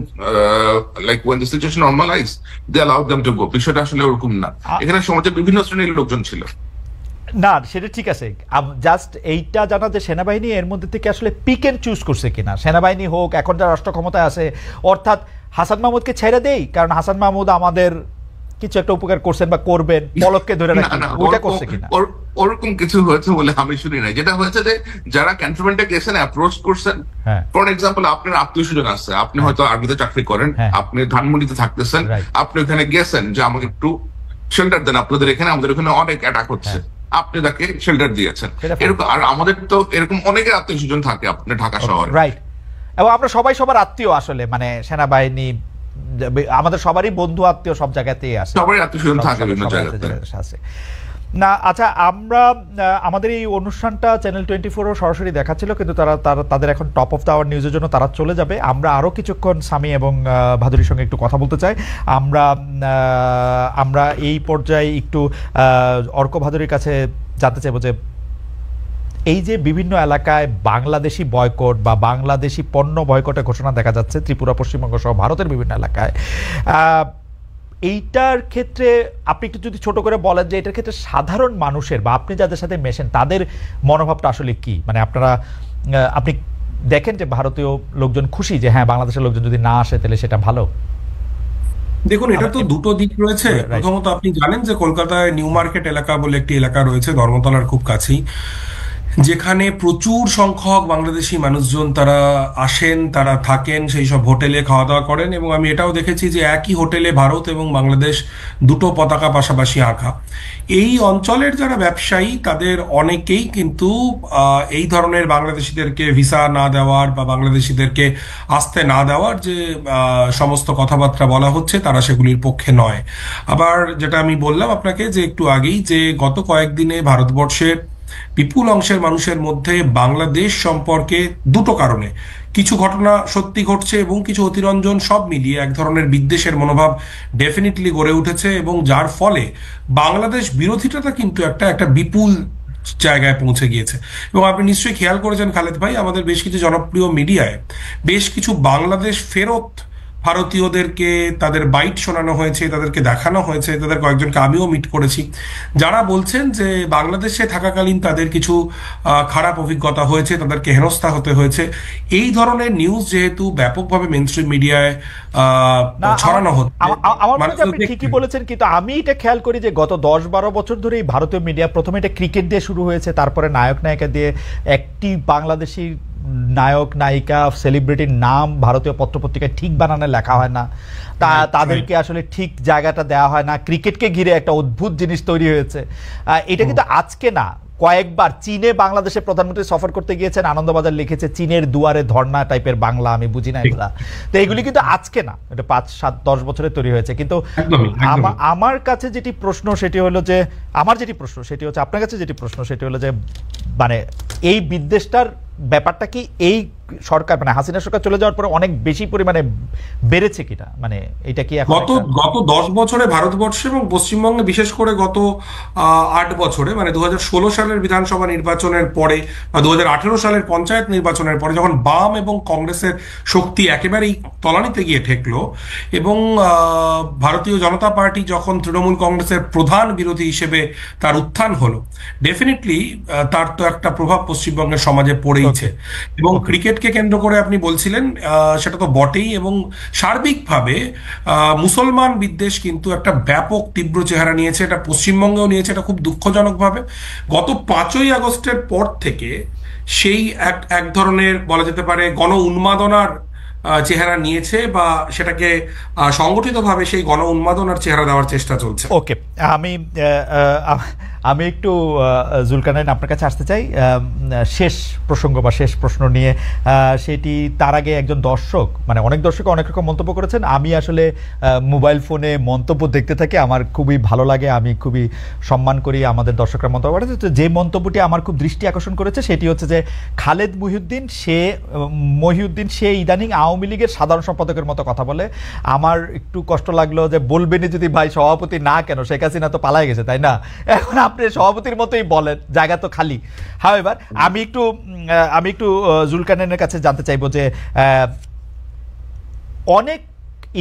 like when the situation normalize they allowed them to go. বিষয়টা আসলে ওরকম না, এখানে সমাজের বিভিন্ন শ্রেণীর লোকজন ছিল। না, সেটা ঠিক আছে, জাস্ট এইটা জানা যে সেনাবাহিনী এর মধ্যে থেকে আসলে পিক এন্ড চুজ করছে কিনা। সেনাবাহিনী হোক, এখন যারা রাষ্ট্র ক্ষমতায় আছে, অর্থাৎ হাসান মাহমুদকে ছেড়ে দেই কারণ হাসান মাহমুদ আমাদের কিছু একটা উপকার করছেন বা করবেন, পলককে ধরে রাখেন, ওইটা করছে কিনা ওরকম কিছু হয়েছে বলে আমি শুনি নাই। যেটা হয়েছে যে যারা ক্যান্টনমেন্টে গেছেন, অ্যাপ্রোচ করছেন, ফর এক্সাম্পল আপনার আত্মীয় স্বজন আছে, আপনি হয়তো আর্মিতে চাকরি করেন, আপনি ধানমন্ডিতে থাকতেছেন, আপনি ওখানে গেছেন যে আমাকে একটু শেল্টার দেন, আপনাদের এখানে আমাদের ওখানে অনেক অ্যাটাক হচ্ছে, আপনি তাকে শেল্টার দিয়েছেন। এরকম আর আমাদের তো এরকম অনেকের আত্মীয় স্বজন থাকে আপনার ঢাকা শহরে, রাইট? এবং আমরা সবাই সবার আত্মীয়, আসলে মানে সেনাবাহিনী আমাদের সবারই বন্ধু আত্মীয় সব জায়গাতেই আছে, সবারই আত্মীয় স্বজন থাকে বিভিন্ন জায়গাতে আছে। না, আচ্ছা, আমরা আমাদের এই অনুষ্ঠানটা চ্যানেল 24 সরাসরি দেখাচ্ছিল, কিন্তু তাদের এখন টপ অফ দ্য আওয়ার নিউজের জন্য তারা চলে যাবে। আমরা আরো কিছুক্ষণ সামি এবং ভাদুরীর সঙ্গে একটু কথা বলতে চাই। আমরা এই পর্যায়ে একটু অর্ক ভাদুরীর কাছে জানতে চাইবো যে এই যে বিভিন্ন এলাকায় বাংলাদেশি বয়কট বা বাংলাদেশি পণ্য বয়কটের ঘোষণা দেখা যাচ্ছে ত্রিপুরা, পশ্চিমবঙ্গ সহ ভারতের বিভিন্ন এলাকায়, এইটার ক্ষেত্রে আপনি একটু যদি ছোট করে বলেন যে এটার ক্ষেত্রে সাধারণ মানুষের বা আপনি যাদের সাথে মেশেন তাদের মনোভাবটা আসলে কি? মানে আপনি দেখেন যে ভারতীয় লোকজন খুশি যে হ্যাঁ বাংলাদেশের লোকজন যদি না আসে তাহলে সেটা ভালো? দেখুন, এটা তো দুটো দিক রয়েছে। প্রথমত আপনি জানেন যে কলকাতায় নিউ মার্কেট এলাকা বলে একটি এলাকা রয়েছে ধর্মতলার খুব কাছেই, যেখানে প্রচুর সংখ্যক বাংলাদেশি মানুষজন তারা আসেন, তারা থাকেন, সেই সব হোটেলে খাওয়া দাওয়া করেন। এবং আমি এটাও দেখেছি যে একই হোটেলে ভারত এবং বাংলাদেশ দুটো পতাকা পাশাপাশি আঁকা। এই অঞ্চলের যারা ব্যবসায়ী তাদের অনেকেই কিন্তু এই ধরনের বাংলাদেশিদেরকে ভিসা না দেওয়ার বা বাংলাদেশিদেরকে আসতে না দেওয়ার যে সমস্ত কথাবার্তা বলা হচ্ছে তারা সেগুলির পক্ষে নয়। আবার যেটা আমি বললাম আপনাকে যে একটু আগেই, যে গত কয়েকদিনে ভারতবর্ষের বিপুল অংশের মানুষের মধ্যে বাংলাদেশ সম্পর্কে দুটো কারণে কিছু ঘটনা সত্যি ঘটছে এবং কিছু অতিরঞ্জন, সব মিলিয়ে এক ধরনের বিদ্বেষের মনোভাব ডেফিনেটলি গড়ে উঠেছে, এবং যার ফলে বাংলাদেশ বিরোধিতাটা কিন্তু একটা বিপুল জায়গায় পৌঁছে গিয়েছে। এবং আপনি নিশ্চয়ই খেয়াল করেছেন খালেদ ভাই, আমাদের বেশ কিছু জনপ্রিয় মিডিয়ায় বেশ কিছু বাংলাদেশ ফেরত ভারতীয়দেরকে তাদের বাইট শোনানো হয়েছে, তাদেরকে দেখানো হয়েছে, তাদের কয়েকজনকে আমিও মিট করেছি, যারা বলছেন যে বাংলাদেশে থাকাকালীন তাদের কিছু খারাপ অভিজ্ঞতা হয়েছে, তাদেরকে হেনস্থা হতে হয়েছে। এই ধরনের নিউজ যেহেতু ব্যাপকভাবে মেইনস্ট্রিম মিডিয়ায় ছড়ানো হচ্ছে, আমার মনে হয় আপনি ঠিকই বলেছেন, কিন্তু আমি এটা খেয়াল করি যে গত 10-12 বছর ধরে এই ভারতীয় মিডিয়া, প্রথমে এটা ক্রিকেট দিয়ে শুরু হয়েছে, তারপরে নায়ক নায়িকা দিয়ে, একটি বাংলাদেশি নায়ক নায়িকা সেলিব্রিটির নাম ভারতীয় পত্রপত্রিকায় ঠিক বানানে লেখা হয় না, তাদেরকে আসলে ঠিক জায়গাটা দেওয়া হয় না, ক্রিকেটকে ঘিরে একটা অদ্ভুত জিনিস তৈরি হয়েছে। এটা কিন্তু আজকে না, কয়েকবার চীনে বাংলাদেশের প্রধানমন্ত্রী সফর করতে গিয়েছেন, আনন্দবাজার লিখেছে চীনের দুয়ারে ধর্ণা টাইপের বাংলা, আমি বুঝি না এগুলা। তো এগুলি কিন্তু আজকে না, এটা 5-7-10 বছরে তৈরি হয়েছে। কিন্তু আমার কাছে যেটি প্রশ্ন সেটি হলো যে, আপনার কাছে যেটি প্রশ্ন সেটি হলো যে, মানে এই বিদ্বেষটার ব্যাপারটা কি এই সরকার, মানে হাসিনা সরকার চলে যাওয়ার পরে অনেক বেশি পরিমাণে বেড়েছে কিনা? মানে এটা কি গত 10 বছরে ভারতবর্ষে এবং পশ্চিমবঙ্গে, বিশেষ করে গত 8 বছরে, মানে 2016 সালের বিধানসভা নির্বাচনের পরে বা 2018 সালের পঞ্চায়েত নির্বাচনের পরে, যখন বাম এবং কংগ্রেসের শক্তি একেবারেই তলানিতে গিয়ে ঠেকলো এবং ভারতীয় জনতা পার্টি যখন তৃণমূল কংগ্রেসের প্রধান বিরোধী হিসেবে তার উত্থান হলো, ডেফিনেটলি তার তো একটা প্রভাব পশ্চিমবঙ্গের সমাজে পড়েইছে। এবং ক্রিকেটকে কেন্দ্র করে আপনি বলছিলেন, সেটা তো বটেই, এবং সার্বিকভাবে মুসলমান বিদ্বেষ কিন্তু একটা ব্যাপক তীব্র চেহারা নিয়েছে, এটা পশ্চিমবঙ্গেও নিয়েছে, এটা খুব দুঃখজনকভাবে। গত 5ই আগস্টের পর থেকে সেই এক ধরনের বলা যেতে পারে গণ উন্মাদনার চেহারা নিয়েছে, বা সেটাকে সংগঠিতভাবে সেই গণ উন্মাদনার চেহারা দেওয়ার চেষ্টা চলছে। ওকে, আমি একটু জুলকারনাইন আপনার কাছে আসতে চাই শেষ প্রসঙ্গ বা শেষ প্রশ্ন নিয়ে। সেটি তার আগে একজন দর্শক, মানে অনেক দর্শক অনেক রকম মন্তব্য করেছেন। আমি আসলে মোবাইল ফোনে মন্তব্য দেখতে থাকি, আমার খুবই ভালো লাগে, আমি খুবই সম্মান করি আমাদের দর্শকরা মন্তব্য করেছে। তো যে মন্তব্যটি আমার খুব দৃষ্টি আকর্ষণ করেছে সেটি হচ্ছে যে খালেদ মহিউদ্দিন সে ইদানিং আওয়ামী লীগের সাধারণ সম্পাদকের মতো কথা বলে। আমার একটু কষ্ট লাগলো যে বলবেনই যদি ভাই সভাপতি না কেন, শেখ হাসিনা তো পালাই গেছে, তাই না? এখন আপনি সভাপতির মতোই বলেন, জায়গা তো খালি। হ্যাঁ, এবার আমি একটু জুলকারনাইনের কাছে জানতে চাইবো যে অনেক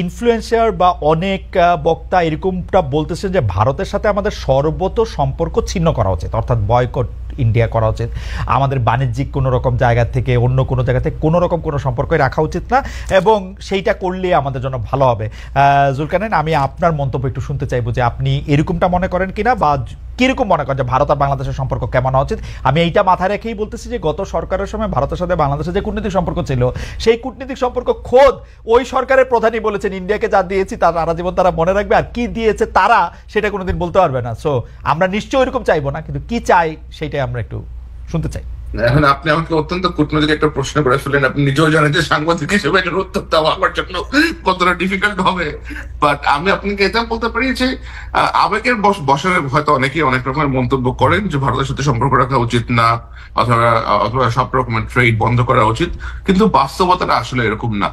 ইনফ্লুয়েন্সার বা অনেক বক্তা এরকমটা বলতেছেন যে ভারতের সাথে আমাদের সর্বত সম্পর্ক ছিন্ন করা উচিত, অর্থাৎ বয়কট ইন্ডিয়া করা উচিত, আমাদের বাণিজ্যিক কোনো রকম জায়গা থেকে অন্য কোনো জায়গা থেকে কোনো রকম কোনো সম্পর্কই রাখা উচিত না, এবং সেইটা করলে আমাদের জন্য ভালো হবে। জুলকারনাইন, আমি আপনার মন্তব্য একটু শুনতে চাইবো যে আপনি এরকমটা মনে করেন কিনা, বা কিরকম মনে করেন যে ভারত আর বাংলাদেশের সম্পর্ক কেমন হওয়া উচিত? আমি এইটা মাথায় রেখেই বলতেছি যে গত সরকারের সময় ভারতের সাথে বাংলাদেশের যে কূটনৈতিক সম্পর্ক ছিল, সেই কূটনৈতিক সম্পর্ক খোদ ওই সরকারের প্রধানই বলেছেন ইন্ডিয়াকে যা দিয়েছি তার সারা জীবন তারা মনে রাখবে, আর কি দিয়েছে তারা সেটা কোনোদিন বলতে পারবে না। সো আমরা নিশ্চয়ই ওইরকম চাইবো না, কিন্তু কি চাই সেটাই আমরা একটু শুনতে চাই। এখন আপনি আমাকে অত্যন্ত কূটনৈতিক একটা প্রশ্ন করে ফেললেন। আপনি নিজেও জানেন যে সাংবাদিক হিসেবে এটার উত্তর দেওয়া আমার জন্য কতটা ডিফিকাল্ট হবে, বাট আমি আপনাকে এটা বলতে পারি যে আবেগের বশে হয়তো অনেকেই অনেক রকমের মন্তব্য করেন যে ভারতের সাথে সম্পর্ক রাখা উচিত না, অথবা সব রকমের ট্রেড বন্ধ করা উচিত, কিন্তু বাস্তবতাটা আসলে এরকম না।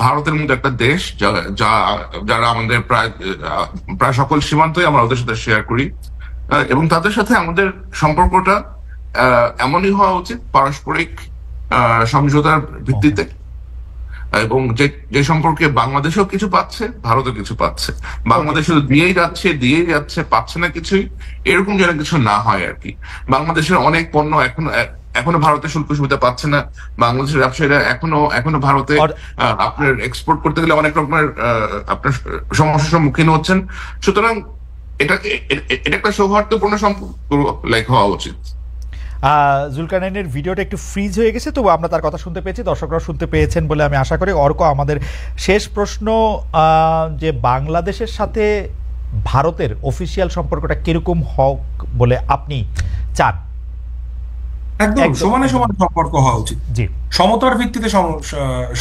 ভারতের মধ্যে একটা দেশ যারা আমাদের প্রায় সকল সীমান্তই আমরা ওদের সাথে শেয়ার করি, এবং তাদের সাথে আমাদের সম্পর্কটা এমনই হওয়া উচিত পারস্পরিক সমঝোতার ভিত্তিতে, এবং যে সম্পর্কে বাংলাদেশও কিছু পাচ্ছে, ভারতও কিছু পাচ্ছে। বাংলাদেশ দিয়েই যাচ্ছে, পাচ্ছে না কিছুই, এরকম যেন কিছু না হয় আর কি। বাংলাদেশের অনেক পণ্য এখন এখনো ভারতে শুল্ক সুবিধা পাচ্ছে না, বাংলাদেশের ব্যবসায়ীরা এখনো ভারতে আপনার এক্সপোর্ট করতে গেলে অনেক রকমের আপনার সমস্যার সম্মুখীন হচ্ছেন। সুতরাং এটা এটা একটা সৌহার্দ্যপূর্ণ সম্পর্ক লাইক হওয়া উচিত। জুলকারনাইনের ভিডিওটা একটু ফ্রিজ হয়ে গেছে, তবু আমরা তার কথা শুনতে পেয়েছি, দর্শকরাও শুনতে পেয়েছেন বলে আমি আশা করি। অর্ক, আমাদের শেষ প্রশ্ন, যে বাংলাদেশের সাথে ভারতের অফিসিয়াল সম্পর্কটা কিরকম হোক বলে আপনি চান? একদম সমানে সমান সম্পর্ক হওয়া উচিত, জি, সমতার ভিত্তিতে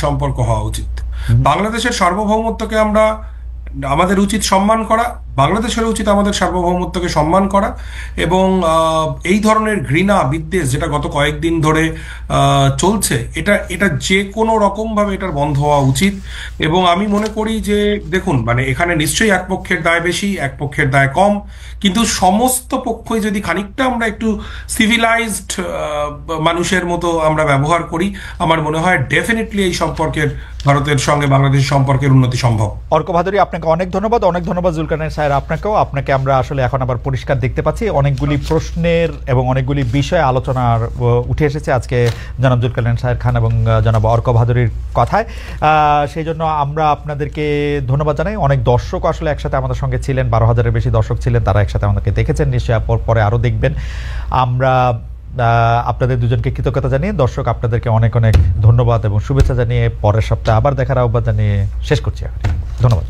সম্পর্ক হওয়া উচিত। বাংলাদেশের সার্বভৌমত্বকে আমাদের উচিত সম্মান করা, বাংলাদেশের উচিত আমাদের সার্বভৌমত্বকে সম্মান করা, এবং এই ধরনের ঘৃণা বিদ্বেষ যেটা গত কয়েকদিন ধরে চলছে, এটা যে কোনো রকমভাবে এটার বন্ধ হওয়া উচিত। এবং আমি মনে করি যে দেখুন, মানে এখানে নিশ্চয়ই এক পক্ষের দায় বেশি, এক পক্ষের দায় কম, কিন্তু সমস্ত পক্ষই যদি খানিকটা আমরা একটু সিভিলাইজড মানুষের মতো আমরা ব্যবহার করি, আমার মনে হয় ডেফিনেটলি এই সম্পর্কের, ভারতের সঙ্গে বাংলাদেশের সম্পর্কের উন্নতি সম্ভব। অর্ক ভাদুরী, আপনাকে অনেক ধন্যবাদ। অনেক ধন্যবাদ জুলকারনাইন স্যার আপনাকেও। আপনাকে আমরা আসলে এখন আবার পরিষ্কার দেখতে পাচ্ছি, অনেকগুলি প্রশ্নের এবং অনেকগুলি বিষয়ে আলোচনার উঠে এসেছে আজকে জনাব জুলকারনাইন স্যার খান এবং জনাব অর্ক ভাদুরীর কথায়। সেই জন্য আমরা আপনাদেরকে ধন্যবাদ জানাই। অনেক দর্শক আসলে একসাথে আমাদের সঙ্গে ছিলেন, 12,000-এর বেশি দর্শক ছিলেন, তারা একসাথে আমাদেরকে দেখেছেন, নিশ্চয়ই পরে আরও দেখবেন। আমরা আপনাদের দুজনকে কৃতজ্ঞতা জানিয়ে, দর্শক আপনাদেরকে অনেক অনেক ধন্যবাদ এবং শুভেচ্ছা জানিয়ে পরের সপ্তাহে আবার দেখার আহ্বান জানিয়ে শেষ করছি। ধন্যবাদ।